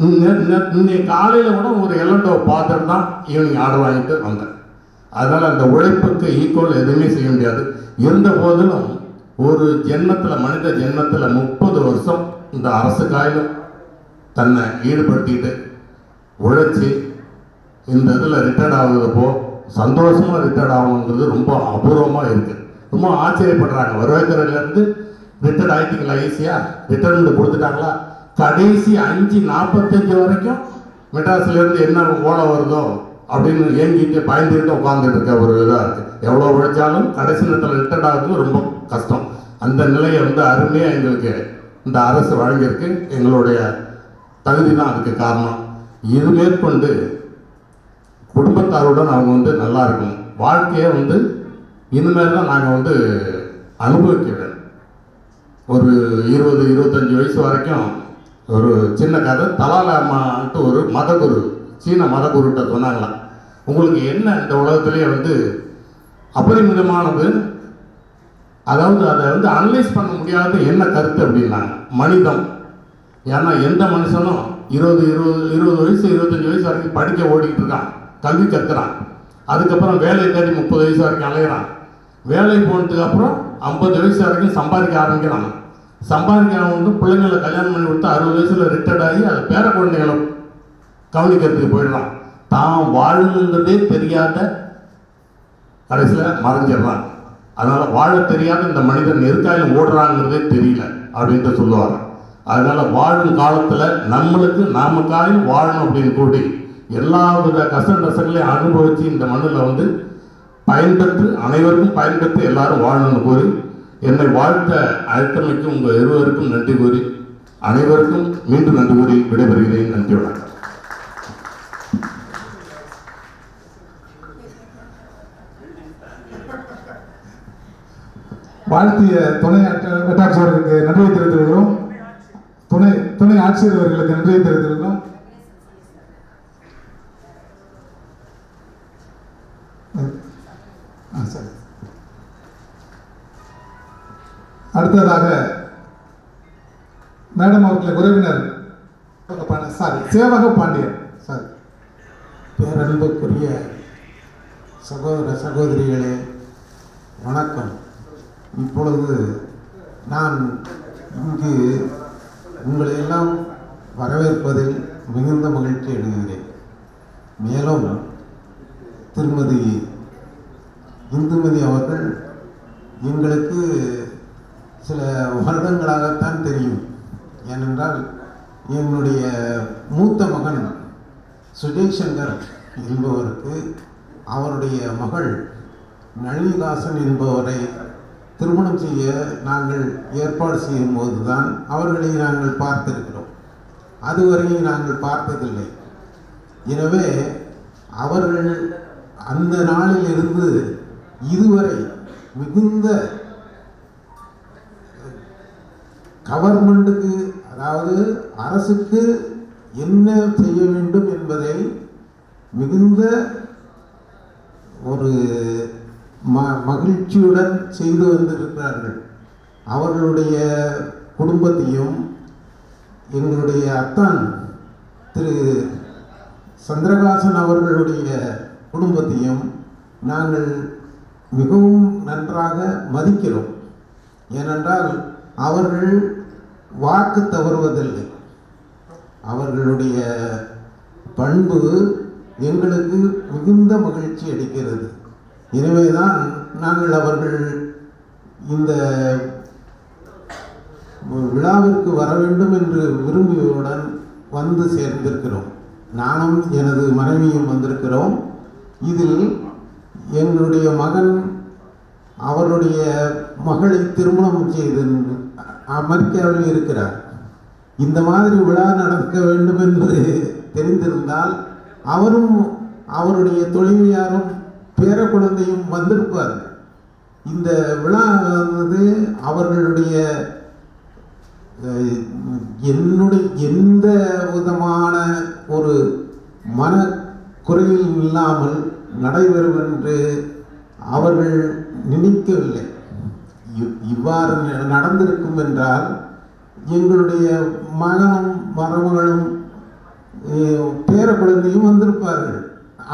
இன்னைக்கு காலையில் கூட ஒரு எல்லண்டோ பார்த்துட்டு தான் ஈவினிங் ஆர்டர் வாங்கிட்டு வந்தேன். அதனால் அந்த உழைப்புக்கு ஈக்குவல் எதுவுமே செய்ய முடியாது. இருந்த போதிலும் ஒரு ஜென்மத்தில், மனித ஜென்மத்தில் 30 வருஷம் இந்த அரசுக்காயிலும் தன்னை ஈடுபடுத்திட்டு உழைச்சி இந்த இதில் ரிட்டையர்ட் ஆகுறப்போ சந்தோஷமாக ரிட்டையர்ட் ஆகணுங்கிறது ரொம்ப அபூர்வமாக இருக்குது. ரொம்ப ஆச்சரியப்படுறாங்க. வருவாய்த்துறையிலேருந்து ரிட்டையர்ட் ஆகிட்டீங்களா, ஈஸியாக ரிட்டர்மெண்ட் கொடுத்துட்டாங்களா, கடைசி 5:45 வரைக்கும் மெட்ராஸ்லேருந்து என்ன ஓலை வருதோ அப்படின்னு ஏங்கிட்டு பயந்துக்கிட்டு உட்காந்துட்டு இருக்க ஒரு இதாக இருக்குது. எவ்வளோ உழைச்சாலும் கடைசி நேரத்தில் ரிட்டையர்ட் ஆகிறது ரொம்ப கஷ்டம். அந்த நிலையை அருமையாக எங்களுக்கு இந்த அரசு வழங்கியிருக்கு. எங்களுடைய தகுதி தான் அதுக்கு காரணம். இது மேற்கொண்டு குடும்பத்தாருடன் அவங்க நல்லா இருக்கும். வாழ்க்கையை இனிமேல் தான் நாங்கள் அனுபவிக்க வேண்டும். ஒரு 20-25 வயசு வரைக்கும் ஒரு சின்ன கதை. தலாலாமான்ட்டு ஒரு மதகுரு, சீன மதகுருட்ட சொன்னாங்களாம், உங்களுக்கு என்ன இந்த உலகத்திலே அபரிமிதமானது, அதாவது அதை அனலைஸ் பண்ண முடியாத என்ன கருத்து அப்படின்னாங்க, மனிதம். ஏன்னா எந்த மனுஷனும் 20 வயசு 25 வயசு வரைக்கும் படிக்க ஓடிக்கிட்டு இருக்கான், கல்வி கற்றுறான். அதுக்கப்புறம் வேலை தேடி 30 வயசு வரைக்கும் அலையிறான். வேலை போனதுக்கு அப்புறம் 50 வயசு வரைக்கும் சம்பாதிக்க ஆரம்பிக்கிறான். சம்பாதிக்க பிள்ளைங்களை கல்யாணம் பண்ணி கொடுத்து 60 வயசில் ரிட்டையர்ட் ஆகி அது பேர குழந்தைகளை கவனிக்கிறதுக்கு போயிடுறான். தான் வாழணுங்கிறதே தெரியாத கடைசியில் மறைஞ்சிடுறான். அதனால் வாழ தெரியாத இந்த மனிதன் எதுக்காக ஓடுறாங்கிறதே தெரியல அப்படின்ட்டு சொல்லுவாங்க. அதனால் வாழும் காலத்தில் நம்மளுக்கு நாமக்காயும் வாழணும் அப்படின்னு கூடி எல்லா வித கஷ்ட நஷ்டங்களையும் அனுபவித்து இந்த மண்ணில் பயன்பெற்று அனைவருக்கும் பயன்பெற்று எல்லாரும் வாழணும்னு கூறி என்னை வாழ்த்த அழைத்தமைக்கு உங்கள் இருவருக்கும் நன்றி கூறி அனைவருக்கும் மீண்டும் நன்றி கூறி விடைபெறுகிறேன். நன்றி, வணக்கம். வாழ்த்திய துணை வட்டாட்சியர்களுக்கு நன்றியை தெரிவித்திருக்கிறோம். துணை ஆட்சியர் அவர்களுக்கு நன்றியை தெரிவித்திருக்கிறோம். சரி, அடுத்ததாக மேடம் அவர்களுடைய உறவினர் சேவக பாண்டியன் சார். பேரன்புக்குரிய சகோதர சகோதரிகளே, வணக்கம். இப்பொழுது நான் இங்கு உங்களை எல்லாம் வரவேற்பதில் மிகுந்த மகிழ்ச்சி அடைகிறேன். மேலும் திருமதி இந்துமதி அவர்கள் எங்களுக்கு சில வருடங்களாகத்தான் தெரியும். ஏனென்றால் என்னுடைய மூத்த மகன் சுஜய் சங்கர் என்பவருக்கு அவருடைய மகள் நளினிதாசன் என்பவரை திருமணம் செய்ய நாங்கள் ஏற்பாடு செய்யும் போது தான் அவர்களை நாங்கள் பார்த்திருக்கிறோம். அதுவரை நாங்கள் பார்த்ததில்லை. எனவே அவர்கள் அந்த நாளிலிருந்து இதுவரை மிகுந்த கவர்மெண்ட்டுக்கு, அதாவது அரசுக்கு என்ன செய்ய வேண்டும் என்பதை மிகுந்த ஒரு மகிழ்ச்சியுடன் செய்து வந்திருக்கிறார்கள். அவர்களுடைய குடும்பத்தையும் எங்களுடைய அத்தான் திரு சந்திரகாசன் அவர்களுடைய குடும்பத்தையும் நாங்கள் மிகவும் நன்றாக மதிக்கிறோம். ஏனென்றால் அவர்கள் வாக்கு தவறுவதில்லை. அவர்களுடைய பண்பு எங்களுக்கு மிகுந்த மகிழ்ச்சி அளிக்கிறது. எனவேதான் நாங்கள் அவர்கள் இந்த விழாவிற்கு வர வேண்டும் என்று விரும்பியவுடன் வந்து சேர்ந்திருக்கிறோம். நானும் எனது மனைவியும் வந்திருக்கிறோம். இதில் எங்களுடைய மகன் அவருடைய மகளை திருமணம் செய்து அமெரிக்காவில் இருக்கிறார். இந்த மாதிரி விழா நடக்க வேண்டும் என்று தெரிந்திருந்தால் அவரும் அவருடைய தொழிலாரும் பேர குழந்தையும் வந்திருப்பார்கள். இந்த விழா அவர்களுடைய என்னுடைய எந்த விதமான ஒரு மன குறையில் இல்லாமல் நடைபெறும் என்று அவர்கள் நினைக்கவில்லை. இவ்வாறு நடந்திருக்கும் என்றால் எங்களுடைய மகனும் மருமகளும் பேர குழந்தையும் வந்திருப்பார்கள்.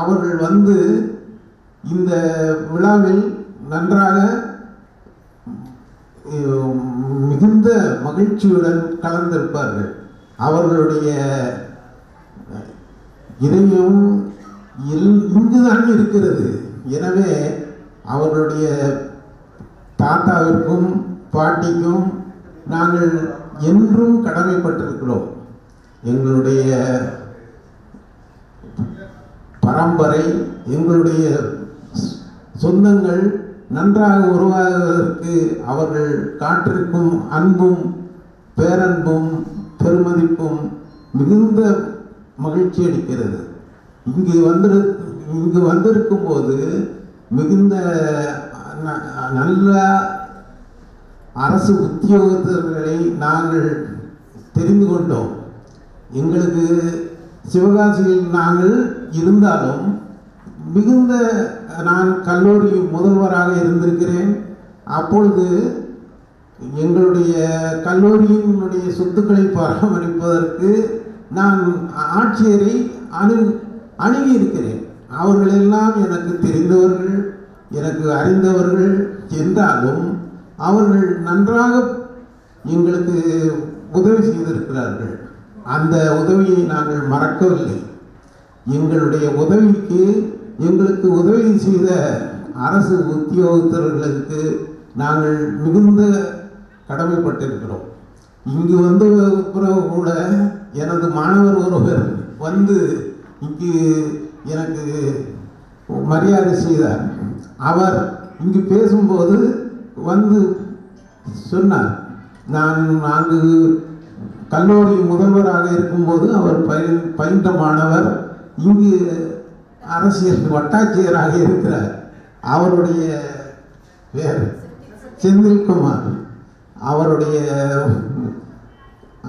அவர்கள் வந்து இந்த விழாவில் நன்றாக மிகுந்த மகிழ்ச்சியுடன் கலந்திருப்பார்கள். அவர்களுடைய இதயம் இங்குதான் இருக்கிறது. எனவே அவர்களுடைய தாத்தாவிற்கும் பாட்டிக்கும் நாங்கள் என்றும் கடமைப்பட்டிருக்கிறோம். எங்களுடைய பரம்பரை, எங்களுடைய சொந்தங்கள் நன்றாக உருவாகுவதற்கு அவர்கள் காட்டிருக்கும் அன்பும் பேரன்பும் பெருமதிப்பும் மிகுந்த மகிழ்ச்சி அளிக்கிறது. இங்கு வந்திருக்கும் போது மிகுந்த நல்ல அரசு உத்தியோகத்தர்களை நாங்கள் தெரிந்து கொண்டோம். எங்களுக்கு சிவகாசியில் நாங்கள் இருந்தாலும் மிகுந்த நான் கல்லூரி முதல்வராக இருந்திருக்கிறேன். அப்பொழுது எங்களுடைய கல்லூரியினுடைய சொத்துக்களை பராமரிப்பதற்கு நான் ஆட்சியரை அணுகியிருக்கிறேன். அவர்களெல்லாம் எனக்கு தெரிந்தவர்கள், எனக்கு அறிந்தவர்கள் என்றாலும் அவர்கள் நன்றாக எங்களுக்கு உதவி செய்திருக்கிறார்கள். அந்த உதவியை நாங்கள் மறக்கவில்லை. எங்களுடைய உதவிக்கு எங்களுக்கு உதவி செய்த அரசு உத்தியோகத்தர்களுக்கு நாங்கள் மிகுந்த கடமைப்பட்டிருக்கிறோம். இங்கு வந்த பிறகு கூட எனது மாணவர் ஒருவர் வந்து இங்கு எனக்கு மரியாதை செய்தார். அவர் இங்கு பேசும்போது வந்து சொன்னார், நான் அங்கு கல்லூரி முதல்வராக இருக்கும்போது அவர் பயின்ற மாணவர் இங்கு அரசியல் வட்டாட்சியராக இருக்கிறார். அவருடைய பேர் செந்தில்குமார்.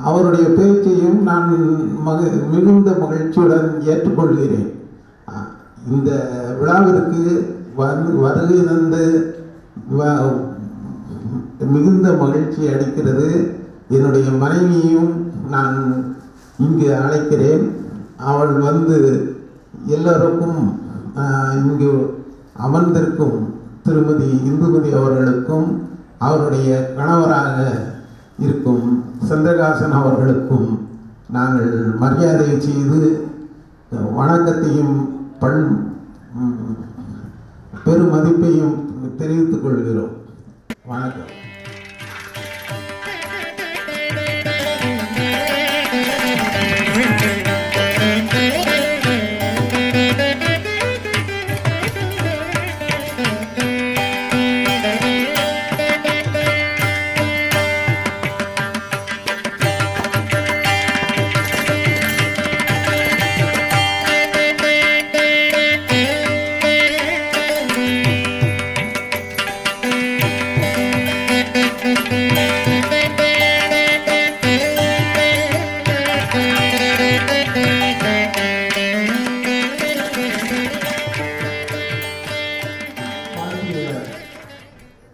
அவருடைய பேச்சையும் நான் மிகுந்த மகிழ்ச்சியுடன் ஏற்றுக்கொள்கிறேன். இந்த விழாவிற்கு வருகை தந்து மிகுந்த மகிழ்ச்சி அளிக்கிறது. என்னுடைய மனைவியையும் நான் இங்கு அழைக்கிறேன். அவள் வந்து எல்லோருக்கும் இங்கு அமர்ந்திருக்கும் திருமதி இந்துமதி அவர்களுக்கும் அவருடைய கணவராக இருக்கும் சந்திரகாசன் அவர்களுக்கும் நாங்கள் மரியாதை செய்து வணக்கத்தையும் பெருமதிப்பையும் தெரிவித்துக் கொள்கிறோம். வணக்கம்.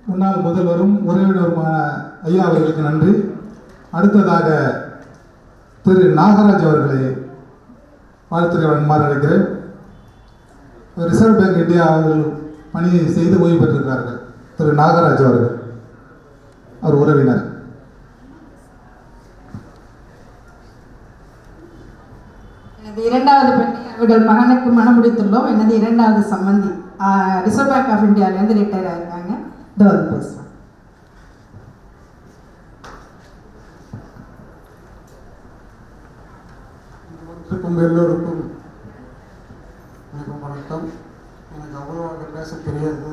முன்னாள் முதல்வரும் உறவினருமான ஐயா அவர்களுக்கு நன்றி. அடுத்ததாக திரு நாகராஜ் அவர்களை வாழ்த்துறை வழங்குமாறு அழைக்கிறேன். ரிசர்வ் பேங்க் இந்தியா அவர்கள் பணியை செய்து ஓய்வு பெற்றிருக்கிறார்கள். திரு நாகராஜ் அவர்கள், அவர் உறவினர். எனது இரண்டாவது பெண்ணை அவர்கள் மகனுக்கு மனம் முடித்துள்ளோம். எனது இரண்டாவது சம்பந்தி ரிசர்வ் பேங்க் ஆஃப் இந்தியாவிலேருந்து ரிட்டையர் ஆகிருக்காங்க. தோல் பேசுகிறேன். எல்லோருக்கும் வணக்கம். எனக்கு அவ்வளோ அங்கே பேச தெரியாது.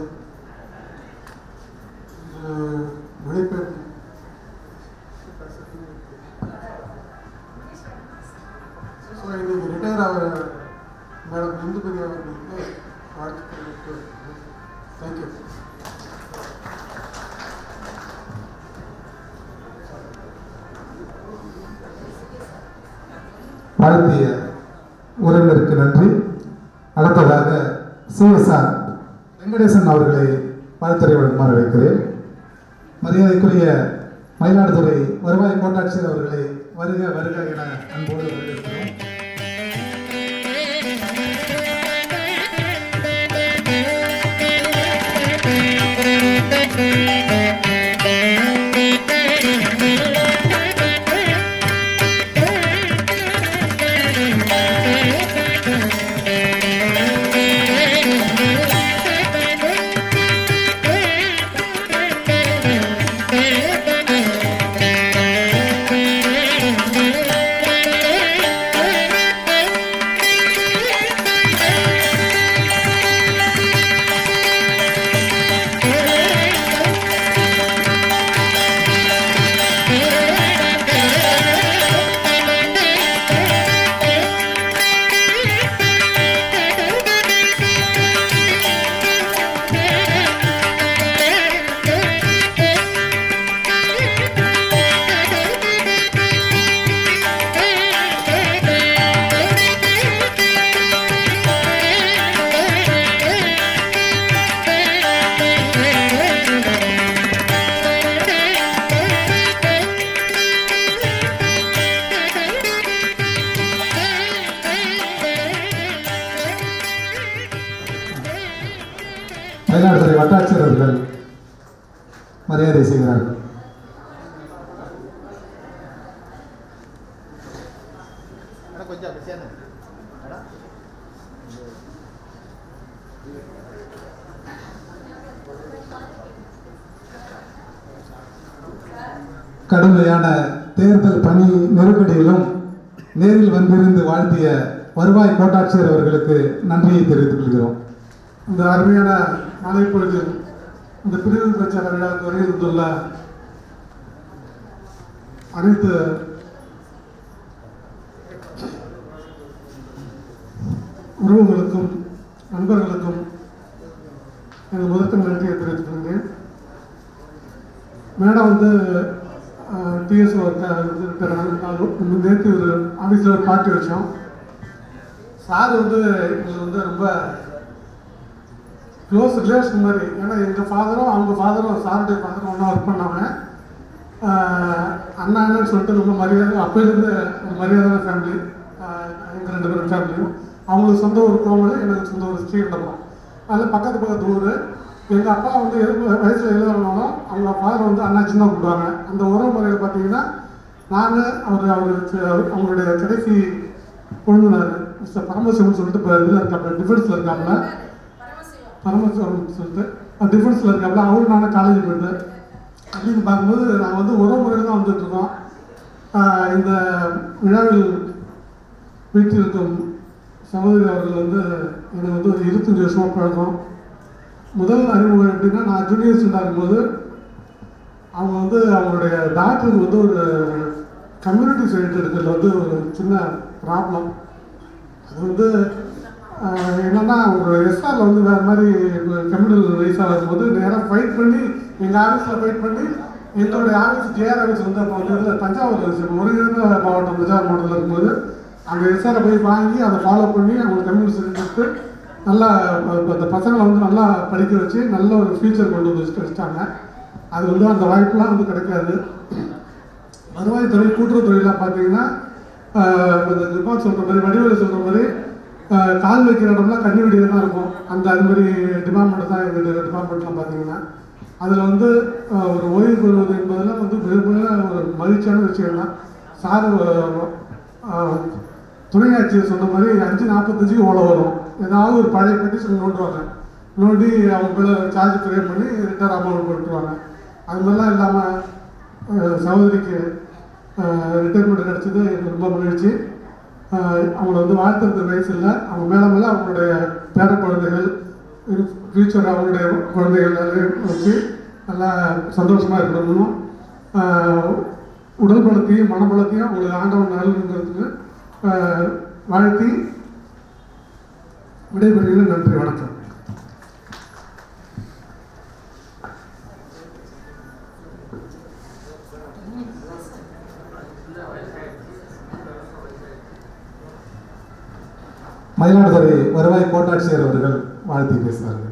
விடைபெறும் இன்னைக்கு ரிட்டையர் ஆகிற மேடம் இந்துமதி அவர்களுக்கு வாழ்த்து. தேங்க்யூ. வாழ்த்திய உறவினருக்கு நன்றி. அடுத்ததாக சிஎஸ்ஆர் வெங்கடேசன் அவர்களை வாழ்த்துறை வழங்குமாறு அழைக்கிறேன். மரியாதைக்குரிய மயிலாடுதுறை வருவாய் கோட்டாட்சியர் அவர்களை வருக வருக என அன்போடு வரவேற்கிறோம். மரியாதை செய்கிறார்கள். கடுமையான தேர்தல் பணி நெருக்கடியிலும் நேரில் வந்திருந்து வாழ்த்திய வருவாய் கோட்டாட்சியர் அவர்களுக்கு நன்றியை தெரிவித்துக் கொள்கிறோம். இந்த அருமையான மாலை பொழுதில் இந்த பிரிவு பிரச்சார விழாவுக்கு வருகை தந்துள்ள அனைத்து உறவுகளுக்கும் நண்பர்களுக்கும் எனது முதற்க நன்றியை தெரிவித்துக் கொள்கிறேன். மேடம் வந்து டிஎஸ்ஓ நேற்று ஒரு ஆஃபீஸில் ஒரு பார்ட்டி வச்சோம். சார் வந்து எங்களுக்கு வந்து ரொம்ப க்ளோஸ் ரிலேஷன் மாதிரி. ஏன்னா எங்கள் ஃபாதரும் அவங்க ஃபாதரும் சாருடைய ஃபாதரும் ஒன்றா ஒர்க் பண்ணாங்க. அண்ணான்னு சொல்லிட்டு ரொம்ப மரியாதை, அப்போலேருந்து ஒரு மரியாதையான ஃபேமிலி எங்கள் 2 பேரும் ஃபேமிலியும். அவங்களுக்கு சொந்த ஒரு கோமல், எனக்கு சொந்த ஒரு ஸ்ரீரண்டம். அதில் பக்கத்து ஊர். எங்கள் அப்பா வந்து வயசில் எழுதுனாலும் அவங்க ஃபாதர் வந்து அண்ணாச்சின்னு தான் கூப்பிடுவாங்க. அந்த உறவு முறையில் பார்த்தீங்கன்னா நாங்கள் அவங்களுடைய கடைசி கொழுந்தினார் மிஸ்டர் பரமசிவன் சொல்லிட்டு இப்போ இதில் இருக்காப்புல, டிஃபென்ஸில் இருக்காப்புல, பரமசிவன் சொல்லிட்டு டிஃபென்ஸில் இருக்காப்புல. அவரும் நானும் காலேஜ் போயிட்டு அப்படின்னு பார்க்கும்போது நாங்கள் வந்து உறவு முறையில் தான் வந்துட்டுருக்கோம். இந்த விழாவில் வீட்டில் சகோதரி அவர்கள் வந்து எனக்கு வந்து ஒரு 25 வருஷமாக பழக்கம். முதல் அறிமுகம் எப்படின்னா, நான் ஜூனியர் ஸ்டூடெண்டாக இருக்கும்போது அவங்க வந்து அவங்களுடைய டாக்டருக்கு வந்து ஒரு கம்யூனிட்டி சைட் எடுக்கிறதுல வந்து ஒரு சின்ன ப்ராப்ளம். அது வந்து என்னென்னா, ஒரு எஸ்ஆரில் வந்து வேறு மாதிரி கம்யூனல் ரைஸாக வரும்போது நேராக ஃபைட் பண்ணி எங்கள் ஆஃபீஸில் ஃபைட் பண்ணி எங்களுடைய ஆஃபீஸ் ஜேஆர் ஆஃபீஸ் வந்து அப்போ வந்து இதில் தஞ்சாவூர் ஒருங்கிணைந்த மாவட்டம் தஞ்சாவூர் மாவட்டத்தில் இருக்கும்போது அந்த எஸ்ஆரை போய் வாங்கி அதை ஃபாலோ பண்ணி அவங்களுக்கு கம்யூனிட்டி சைட் எடுத்து நல்லா அந்த பசங்களை வந்து நல்லா படிக்க வச்சு நல்ல ஒரு ஃபியூச்சர் கொண்டு வந்து வச்சுட்டாங்க. அது வந்து அந்த வாய்ப்புலாம் வந்து கிடைக்காது. வருவாய்த்துறை கூட்டுறவுத்துறையெலாம் பார்த்தீங்கன்னா இந்த நிர்வாகம் சொல்கிற மாதிரி, வடிவேலு சொல்கிற மாதிரி கால் வைக்கிற இடம்லாம் கண்ணி வெடியில் தான் இருக்கும். அது மாதிரி டிபார்ட்மெண்ட் தான் எங்கள் டிபார்ட்மெண்ட்லாம் பார்த்தீங்கன்னா அதில் வந்து ஒரு ஓய்வு பெறுவது என்பதெல்லாம் வந்து மிக ஒரு மகிழ்ச்சியான விஷயம் தான். சார் துணை ஆட்சியர் சொன்ன மாதிரி 5:45 ஓலை வரும். ஏதாவது ஒரு பழைய பெட்டிஷன் நோண்டுவாங்க, நோண்டி அவங்க மேலே சார்ஜ் கிரியேட் பண்ணி ரிட்டர் அமௌண்ட் போட்டுருவாங்க. அது மாதிரிலாம் இல்லாமல் சகோதரிக்கு ரிட்டைர்மெண்ட் கிடச்சது எனக்கு ரொம்ப மகிழ்ச்சி. அவங்கள வந்து வாழ்த்துறது வயசு இல்லை, அவங்க மேலே அவங்களுடைய பேர குழந்தைகள், ஃப்யூச்சர் அவங்களுடைய குழந்தைகள் எல்லாரையும் வச்சு நல்லா சந்தோஷமாக இருக்கணும். உடல் பலத்தையும் மனபலத்தையும் அவங்களுக்கு ஆண்டவன் நல்குங்கிறதுக்கு வாழ்த்தி விடைபெறுகிறேன். நன்றி, வணக்கம். மயிலாடுதுறை வருவாய் கோட்டாட்சியர் அவர்கள் வாழ்த்தி பேசுகிறார்கள்.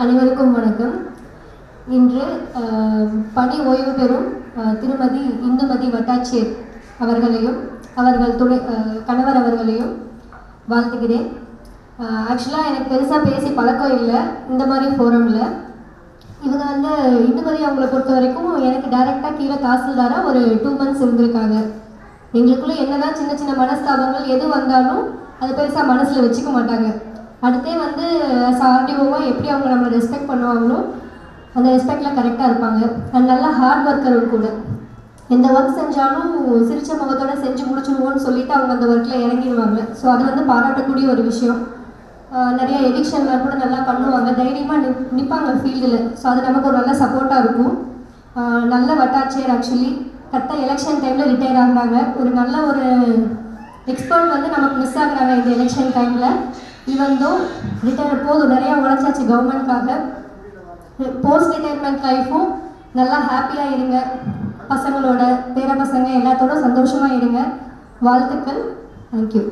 அனைவருக்கும் வணக்கம். இன்று பணி ஓய்வு பெறும் திருமதி இந்துமதி வட்டாட்சியர் அவர்களையும் அவர்கள் கணவர் அவர்களையும் வாழ்த்துகிறேன். ஆக்சுவலாக எனக்கு பெருசாக பேசி பழக்கம் இல்லை இந்த மாதிரி ஃபோரமில். இவங்க வந்து இந்துமதி அவங்கள பொறுத்த வரைக்கும் எனக்கு டைரெக்டாக கீழே தாசில்தாராக ஒரு 2 months இருந்திருக்காங்க. எங்களுக்குள்ளே என்னதான் சின்ன சின்ன மனஸ்தாபங்கள் எது வந்தாலும் அதை பெருசாக மனசில் வச்சுக்க மாட்டாங்க. அடுத்தே வந்து ஆர்டிஓவாக எப்படி அவங்க நம்மளை ரெஸ்பெக்ட் பண்ணுவாங்களோ அந்த ரெஸ்பெக்டில் கரெக்டாக இருப்பாங்க. அண்ட் நல்லா ஹார்ட் ஒர்க்கரும் கூட. எந்த ஒர்க் செஞ்சாலும் சிரிச்ச முகத்தோடு செஞ்சு முடிச்சுடுவோன்னு சொல்லிட்டு அவங்க அந்த ஒர்க்கில் இறங்கிடுவாங்க. ஸோ அது வந்து பாராட்டக்கூடிய ஒரு விஷயம். நிறைய எடிக்ஷன்லாம் கூட நல்லா பண்ணுவாங்க, தைரியமாக நிற்பாங்க ஃபீல்டில். ஸோ அது நமக்கு ஒரு நல்ல சப்போர்ட்டாக இருக்கும். நல்ல வட்டாட்சியர். ஆக்சுவலி கரெக்டாக எலெக்ஷன் டைமில் ரிட்டையர் ஆகுறாங்க. ஒரு நல்ல ஒரு எக்ஸ்பர்ட் வந்து நமக்கு மிஸ் ஆகுறாங்க இந்த எலெக்ஷன் டைமில். இவந்தோ ரிட்டையர் போதும், நிறையா உழைச்சாச்சு கவர்மெண்ட்காக. போஸ்ட் ரிட்டையர்மெண்ட் லைஃப்பும் நல்லா ஹாப்பியாக இருங்க, பசங்களோட பேர பசங்க எல்லாத்தோட சந்தோஷமாக இருங்க. வாழ்த்துக்கள். தேங்க்யூ.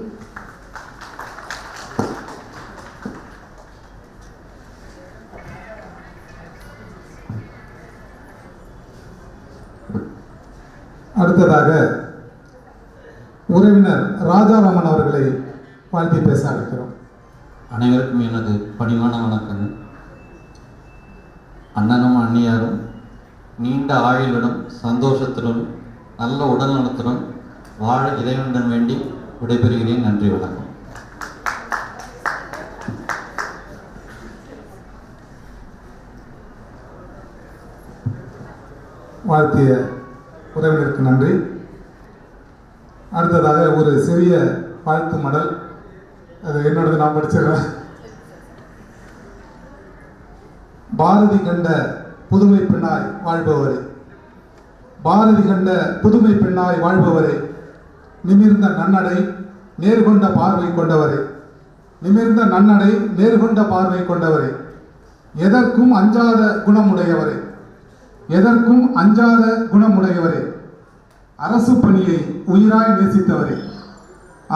அடுத்ததாக உறவினர் ராஜாராமன் அவர்களை வாழ்த்தி பேச அழைக்கிறோம். அனைவருக்கும் எனது பணிவான வணக்கங்கள். அண்ணனும் அண்ணியாரும் நீண்ட ஆயுளுடன் சந்தோஷத்துடன் நல்ல உடல் நலத்துடன் வாழ இறைவனிடம் வேண்டி விடைபெறுகிறேன். நன்றி, வணக்கம். வாழ்த்திய உறவினருக்கு நன்றி. அடுத்ததாக ஒரு சிறிய வாழ்த்து மடல், அது என்னோடது, நான் படிச்சிடறேன். பாரதி கண்ட புதுமை பெண்ணாய் வாழ்பவரே, பாரதி கண்ட புதுமை பெண்ணாய் வாழ்பவரே, நிமிர்ந்த நன்னடை நேர்கொண்ட பார்வை கொண்டவரே, நிமிர்ந்த நன்னடை நேர்கொண்ட பார்வை கொண்டவரே, எதற்கும் அஞ்சாத குணமுடையவரே, எதற்கும் அஞ்சாத குணமுடையவரே, அரசு பணியை உயிராய் நேசித்தவரே,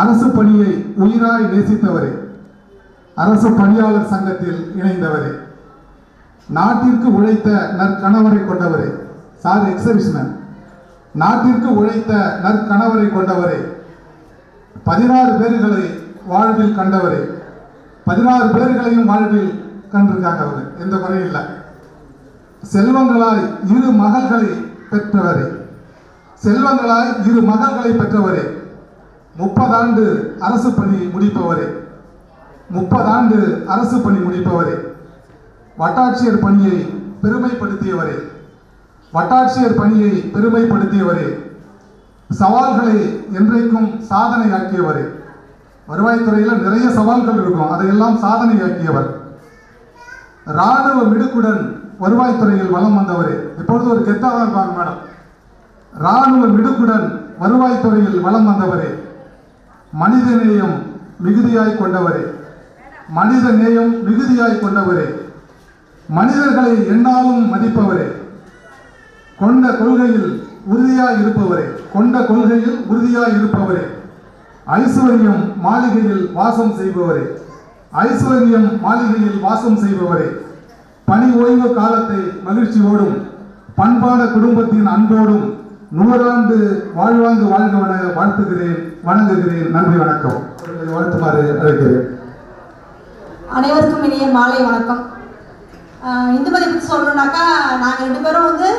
அரசு பணியை உயிராய் நேசித்தவரே, அரசு பணியாளர் சங்கத்தில் இணைந்தவரே, நாட்டிற்கு உழைத்த நற்கணவரை கொண்டவரே, சார் எக்ஸபிஷனல், நாட்டிற்கு உழைத்த நற்கணவரை கொண்டவரே, 16 பேர்களை வாழ்வில் கண்டவரே, 16 பேர்களையும் வாழ்வில் கண்டிருக்காங்க அவர், எந்த குறையும் இல்லை. செல்வங்களாய் 2 மகள்களை பெற்றவரே, செல்வங்களாய் 2 மகள்களை பெற்றவரே, 30 ஆண்டு அரசு பணி முடிப்பவரே, 30 ஆண்டு அரசு பணி முடிப்பவரே, வட்டாட்சியர் பணியை பெருமைப்படுத்தியவரே, வட்டாட்சியர் பணியை பெருமைப்படுத்தியவரே, சவால்களை என்றைக்கும் சாதனையாக்கியவரே. வருவாய்த்துறையில் நிறைய சவால்கள் இருக்கும், அதையெல்லாம் சாதனையாக்கியவர். இராணுவ மிடுக்குடன் வருவாய்த்துறையில் வலம் வந்தவரே. இப்பொழுது ஒரு கெத்தாக இருப்பாங்க மேடம். இராணுவ மிடுக்குடன் வருவாய்த்துறையில் வலம் வந்தவரே, மனித நேயம் மிகுதியாய் கொண்டவரே, மனித நேயம் மிகுதியாய் கொண்டவரே, மனிதர்களை எந்நாளும் மதிப்பவரே, கொண்ட கொள்கையில் உறுதியாய் இருப்பவரே, கொண்ட கொள்கையில் உறுதியாய் இருப்பவரே, ஐஸ்வர்யம் மாளிகையில் வாசம் செய்பவரே, ஐஸ்வர்யம் மாளிகையில் வாசம் செய்பவரே, பணி ஓய்வு காலத்தை மகிழ்ச்சியோடும் பண்பான குடும்பத்தின் அன்போடும் 100 ஆண்டு வாழ்வாங்கு வாழ்கவன வாழ்த்துகிறேன், வணங்குகிறேன். நன்றி, வணக்கம். வாழ்த்துமாறு அழைக்கிறேன். அனைவருக்கும் இனிய மாலை வணக்கம். இந்துமதி பற்றி சொல்லணுன்னாக்கா, நாங்கள் 2 பேரும் வந்து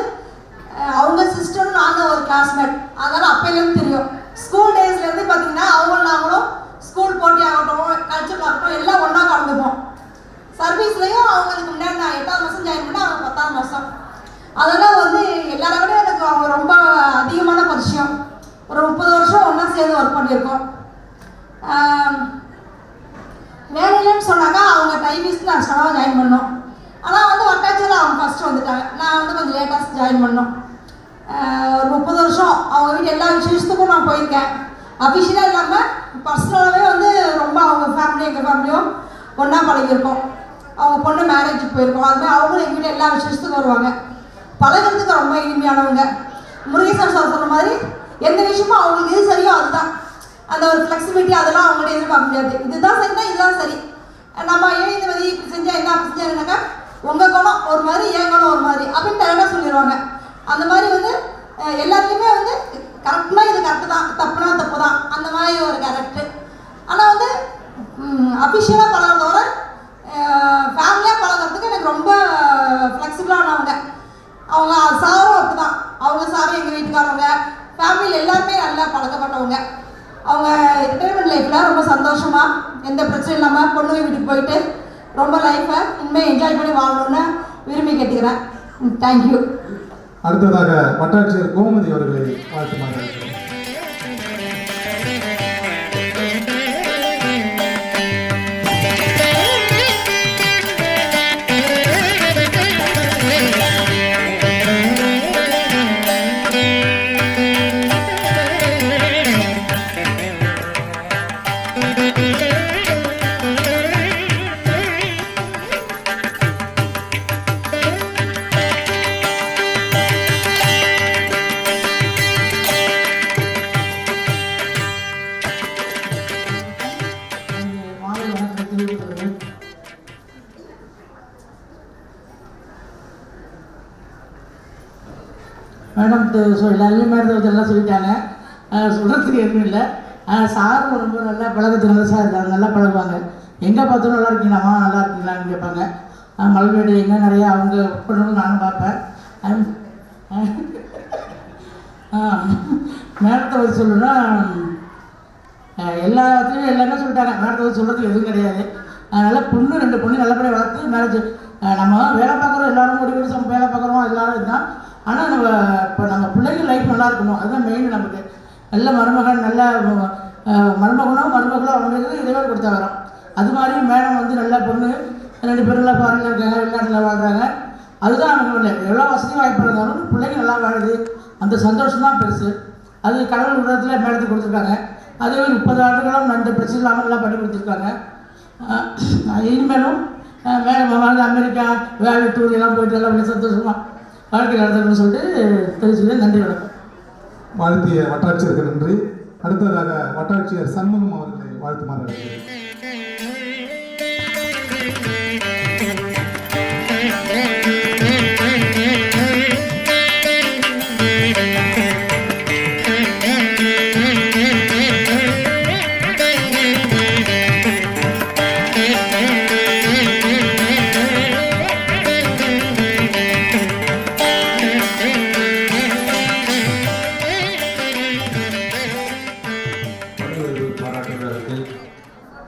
அவங்க சிஸ்டரும் நாங்கள் ஒரு கிளாஸ்மேட், அதனால் அப்பையிலேருந்து தெரியும். ஸ்கூல் டேஸ்லேருந்து பார்த்தீங்கன்னா அவங்களும் நாங்களும் ஸ்கூல் போட்டி ஆகட்டும், கல்ச்சர் ஆகட்டும், எல்லாம் ஒன்றா கலந்துப்போம். சர்வீஸ்லேயும் அவங்களுக்கு முன்னாடி நான் 8ஆம் மாதம் ஜாயின் பண்ணேன், அவங்க 10ஆம் மாதம். அதெல்லாம் வந்து எல்லாரை விட எனக்கு அவங்க ரொம்ப அதிகமான பரிச்சயம். ஒரு 30 வருஷம் ஒன்றா சேர்ந்து ஒர்க் பண்ணியிருக்கோம். வேலையிலன்னு சொன்னாக்கா அவங்க டைபிஸ்ட் நான் ஸ்டடாக ஜாயின் பண்ணோம். ஆனால் வந்து வட்டாட்சியில் அவங்க ஃபஸ்ட்டு வந்துட்டாங்க, நான் வந்து கொஞ்சம் லேட்டாக ஜாயின் பண்ணோம். ஒரு 30 வருஷம் அவங்க வீட்டு எல்லா விசேஷத்துக்கும் நான் போயிருக்கேன். அஃபிஷியலாக இல்லாமல் பர்சனலாகவே வந்து ரொம்ப அவங்க ஃபேமிலி எங்கள் ஃபேமிலியும் ஒன்றா பழகியிருக்கோம். அவங்க பொண்ணு மேரேஜுக்கு போயிருக்கோம். அதுமாதிரி அவங்களும் எங்கள் வீட்டில் எல்லா விசேஷத்துக்கும் வருவாங்க. பழகிறதுக்கு ரொம்ப இனிமையானவங்க. முருகேசன் சார் சொன்ன மாதிரி எந்த விஷயமும் அவங்களுக்கு எது சரியோ அதுதான். அந்த ஒரு ஃப்ளெக்சிபிலிட்டி அதெல்லாம் அவங்கள்ட்ட எதிர்பார்க்க முடியாது. இதுதான் சரினா இதுதான் சரி, நம்ம ஏன் இந்த மாதிரி இப்படி செஞ்சால் என்ன அப்படி செஞ்சாங்கன்னாக்கா உங்கள் குணம் ஒரு மாதிரி என் குணம் ஒரு மாதிரி அப்படின்னு டேரெக்டாக சொல்லிடுவாங்க. அந்த மாதிரி வந்து எல்லாத்துலேயுமே வந்து கரெக்ட்னா இது கரெக்டு தான், தப்புனா தப்பு தான், அந்த மாதிரி ஒரு கேரக்டர். ஆனால் வந்து அஃபிஷியலாக பழகிறதோட ஃபேமிலியாக பழகிறதுக்கு எனக்கு ரொம்ப ஃப்ளெக்சிபிளானவங்க. அவங்க சாரும் அப்படி தான், அவங்க சாரும் எங்கள் வீட்டுக்காரவங்க ஃபேமிலியில் எல்லாருமே நல்லா பழக்கப்பட்டவங்க. அவங்க ரிட்டைர்மெண்ட் லைஃப்பில் ரொம்ப சந்தோஷமாக எந்த பிரச்சனையும் இல்லாமல் பொண்ணு வீட்டுக்கு போயிட்டு ரொம்ப லைஃப்பை இனிமேல் என்ஜாய் பண்ணி வாழணும்னு விரும்பி கேட்டுக்கிறேன். தேங்க்யூ. அடுத்ததாக வட்டாட்சியர் கோமதி அவர்களை வாழ்த்துமாறு அழைக்கிறோம். மேடம் எல்லாருமே மேடம் எல்லாம் சொல்லிட்டாங்க, சொல்கிறதுக்கு எதுவும் இல்லை. சாரும் ரொம்ப நல்லா பழக்கத்து நல்லா சார் இருக்காங்க, நல்லா பழகுவாங்க. எங்கே பார்த்தாலும் நல்லா இருக்கீங்களாம்மா, நல்லா இருக்கீங்களான்னு கேட்பாங்க. மலைமேடு எங்கே நிறையா அவங்க ஒர்க் பண்ணணும்னு நானும் பார்ப்பேன். மேடத்தை வச்சு சொல்லணும்னா எல்லாத்துலேயும் எல்லாமே சொல்லிட்டாங்க. மேடத்தை வச்சு சொல்கிறதுக்கு எதுவும் கிடையாது. அதனால் பொண்ணு 2 பொண்ணு நல்லபடியாக வளர்த்து மேரேஜ் நம்ம வேலை பார்க்குறோம், எல்லோரும் முடிவு நம்ம வேலை பார்க்குறோம் எல்லாரும் இதுதான். ஆனால் நம்ம பிள்ளைங்க லைஃப் நல்லா இருக்கணும், அதுதான் மெயின். நமக்கு நல்ல மருமகன், நல்ல மருமகனோ மருமகளோ அவங்களுக்கு இறைவன் கொடுத்தா வரோம். அது மாதிரி மேடம் வந்து நல்ல பொண்ணு, 2 பேரும் நல்லா ஃபாரினில் இருக்காங்க, வெளிநாட்டில் வாழ்கிறாங்க. அதுதான் அவங்க இல்லை. எவ்வளோ வசதி வாய்ப்பு இருந்தாலும் பிள்ளைங்க நல்லா வாழுது, அந்த சந்தோஷம் தான் பெருசு. அது கடவுள் விடத்தில் மேடத்துக்கு கொடுத்துருக்காங்க. அதே 30 ஆண்டுகளும் 2 பிரச்சனை இல்லாமல் நல்லா பண்ணி கொடுத்துருக்காங்க. இனிமேலும் மேடம் வந்து அமெரிக்கா வேலை டூர் எல்லாம் போயிட்டு எல்லாம் சந்தோஷமாக வாழ்க்கை நடத்தணும்னு சொல்லிட்டு தெரிஞ்சுக்கிறேன். நன்றி, வணக்கம். வாழ்த்திய வட்டாட்சியருக்கு நன்றி. அடுத்ததாக வட்டாட்சியர் சண்முகம் அவர்களை வாழ்த்துமாறு அழைக்கிறேன்.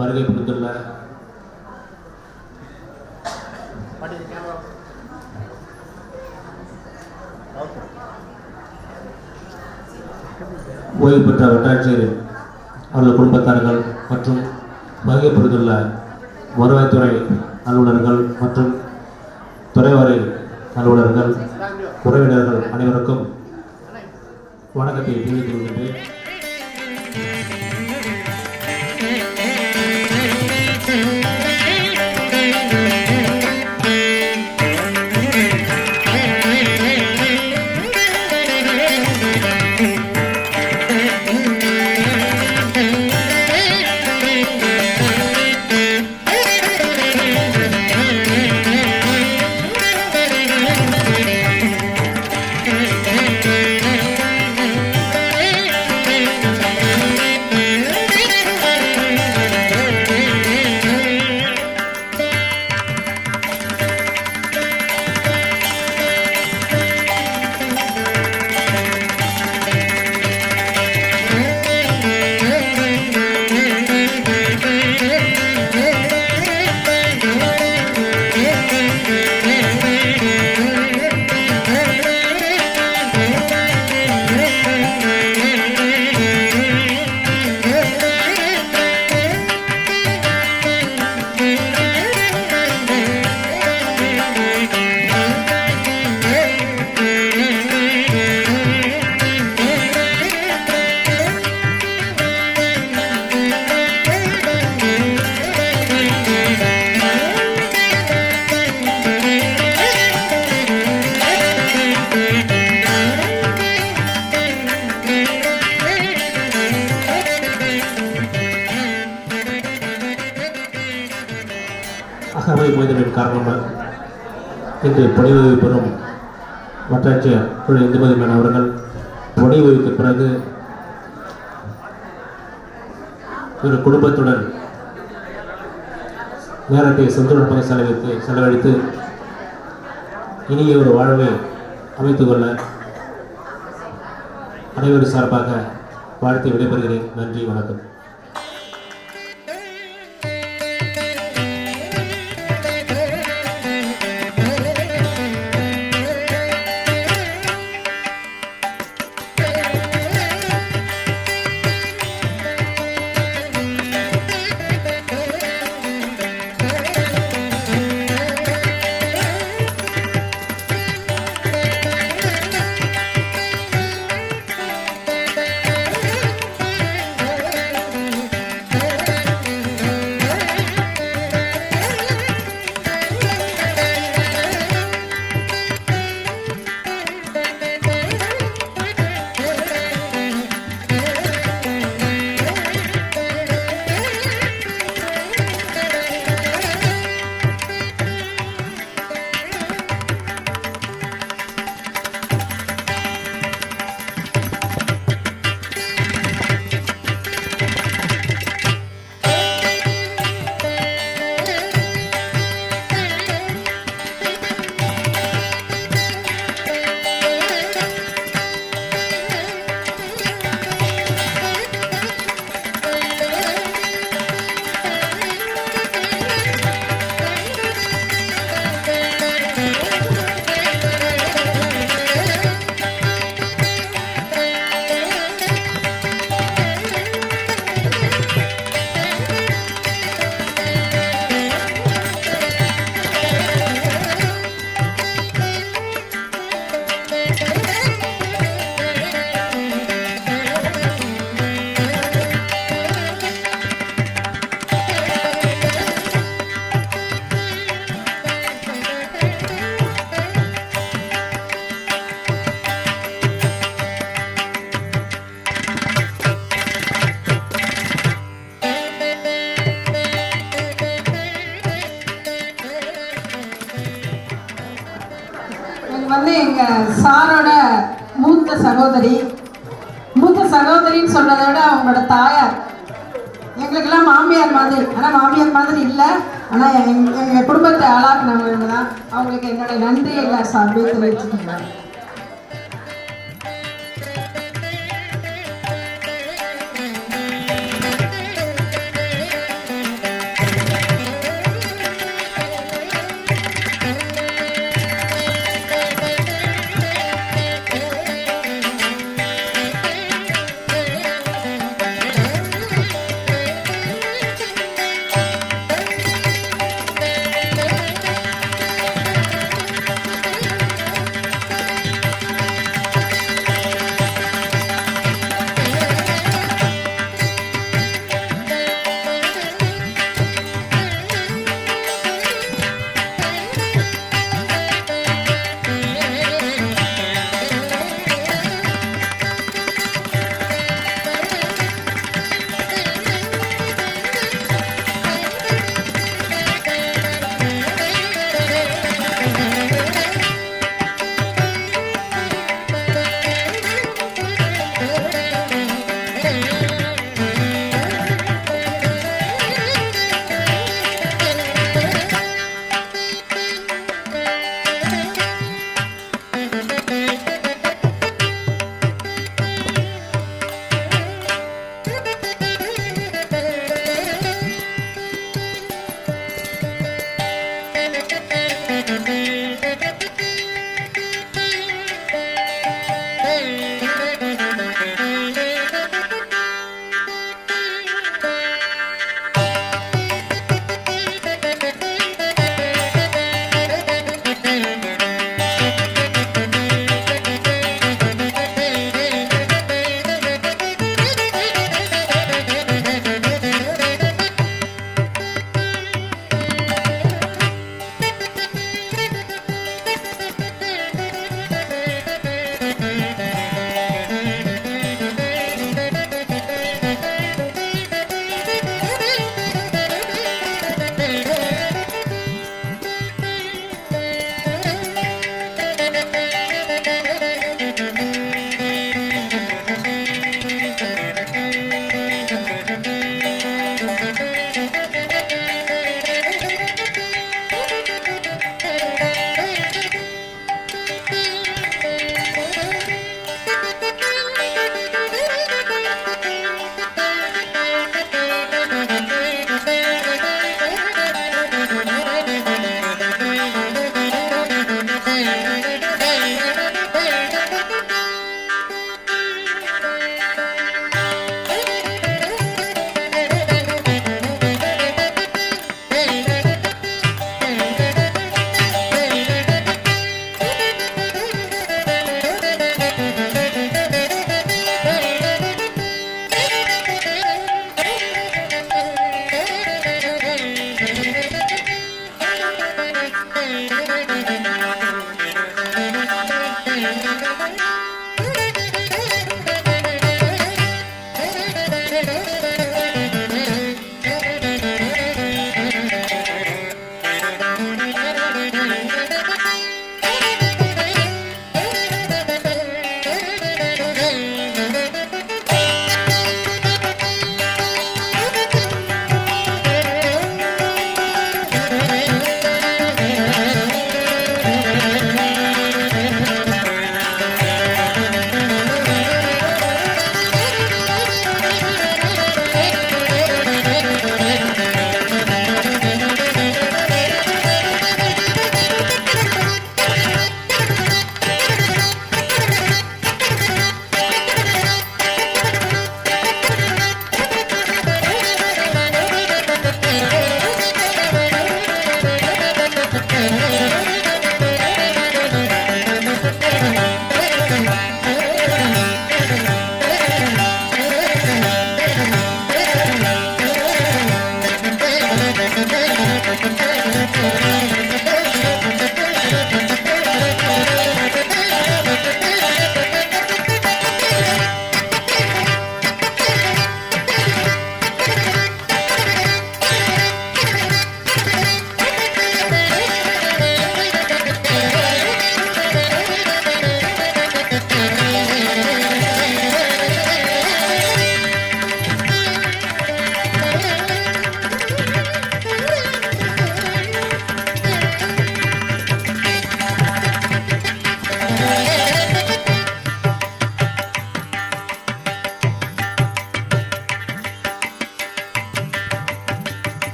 வருகை புரிந்துள்ள ஓய்வு பெற்ற வட்டாட்சியர் அவர்கள் குடும்பத்தார்கள் மற்றும் வருகை புரிந்துள்ள வருவாய்த்துறை அலுவலர்கள் மற்றும் துறைவாரி அலுவலர்கள், உறவினர்கள் அனைவருக்கும் வணக்கத்தை தெரிவித்துக் கொள்கின்றேன். அகவை மோதலின் காரணமாக இன்று பணி ஓய்வு பெறும் வட்டாட்சியர் இந்துமதி மேன் அவர்கள் பணி ஓய்வுக்கு பிறகு ஒரு குடும்பத்துடன் நேரத்தை சொந்தமாக செலவழித்து இனிய ஒரு வாழ்வை அமைத்துக் கொள்ள அனைவரும் சார்பாக வாழ்த்து விடைபெறுகிறேன். நன்றி, வணக்கம். வந்து எங்கள் சாரோட மூத்த சகோதரின்னு சொல்றதை விட அவங்களோட தாயார் எங்களுக்கெல்லாம் மாமியார் மாதிரி. ஆனால் மாமியார் மாதிரி இல்லை, ஆனால் எங்கள் குடும்பத்தை ஆளாக்குனவங்க தான். அவங்களுக்கு என்னுடைய நன்றி எல்லாம் சார்பில் தெரிவிச்சுக்கிறேன்.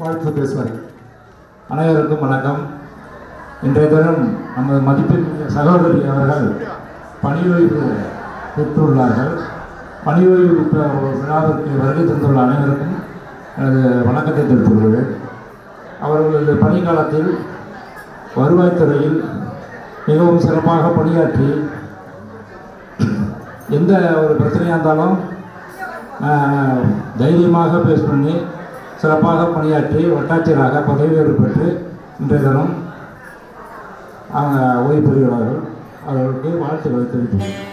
வாழ்த்து பேசுவார்கள். அனைவருக்கும் வணக்கம். இன்றைய தினம் நமது மதிப்பின் சகோதரி அவர்கள் பணி ஓய்வு பெற்றுள்ளார்கள். பணி ஓய்வு விழாவிற்கு வருகை தந்துள்ள அனைவருக்கும் எனது வணக்கத்தை தெரிவித்துள்ளேன். அவர்களது பணிக்காலத்தில் வருவாய்த்துறையில் மிகவும் சிறப்பாக பணியாற்றி எந்த ஒரு பிரச்சனையாக இருந்தாலும் தைரியமாக பேஸ் பண்ணி சிறப்பாக பணியாற்றி வட்டாட்சியராக பதவி உயர்வு பெற்று இன்றைய தினம் அவங்க ஓய்வு பெறுகிறார்கள். அவர்களுக்கு வாழ்த்துக்களை தெரிவித்துள்ளேன்.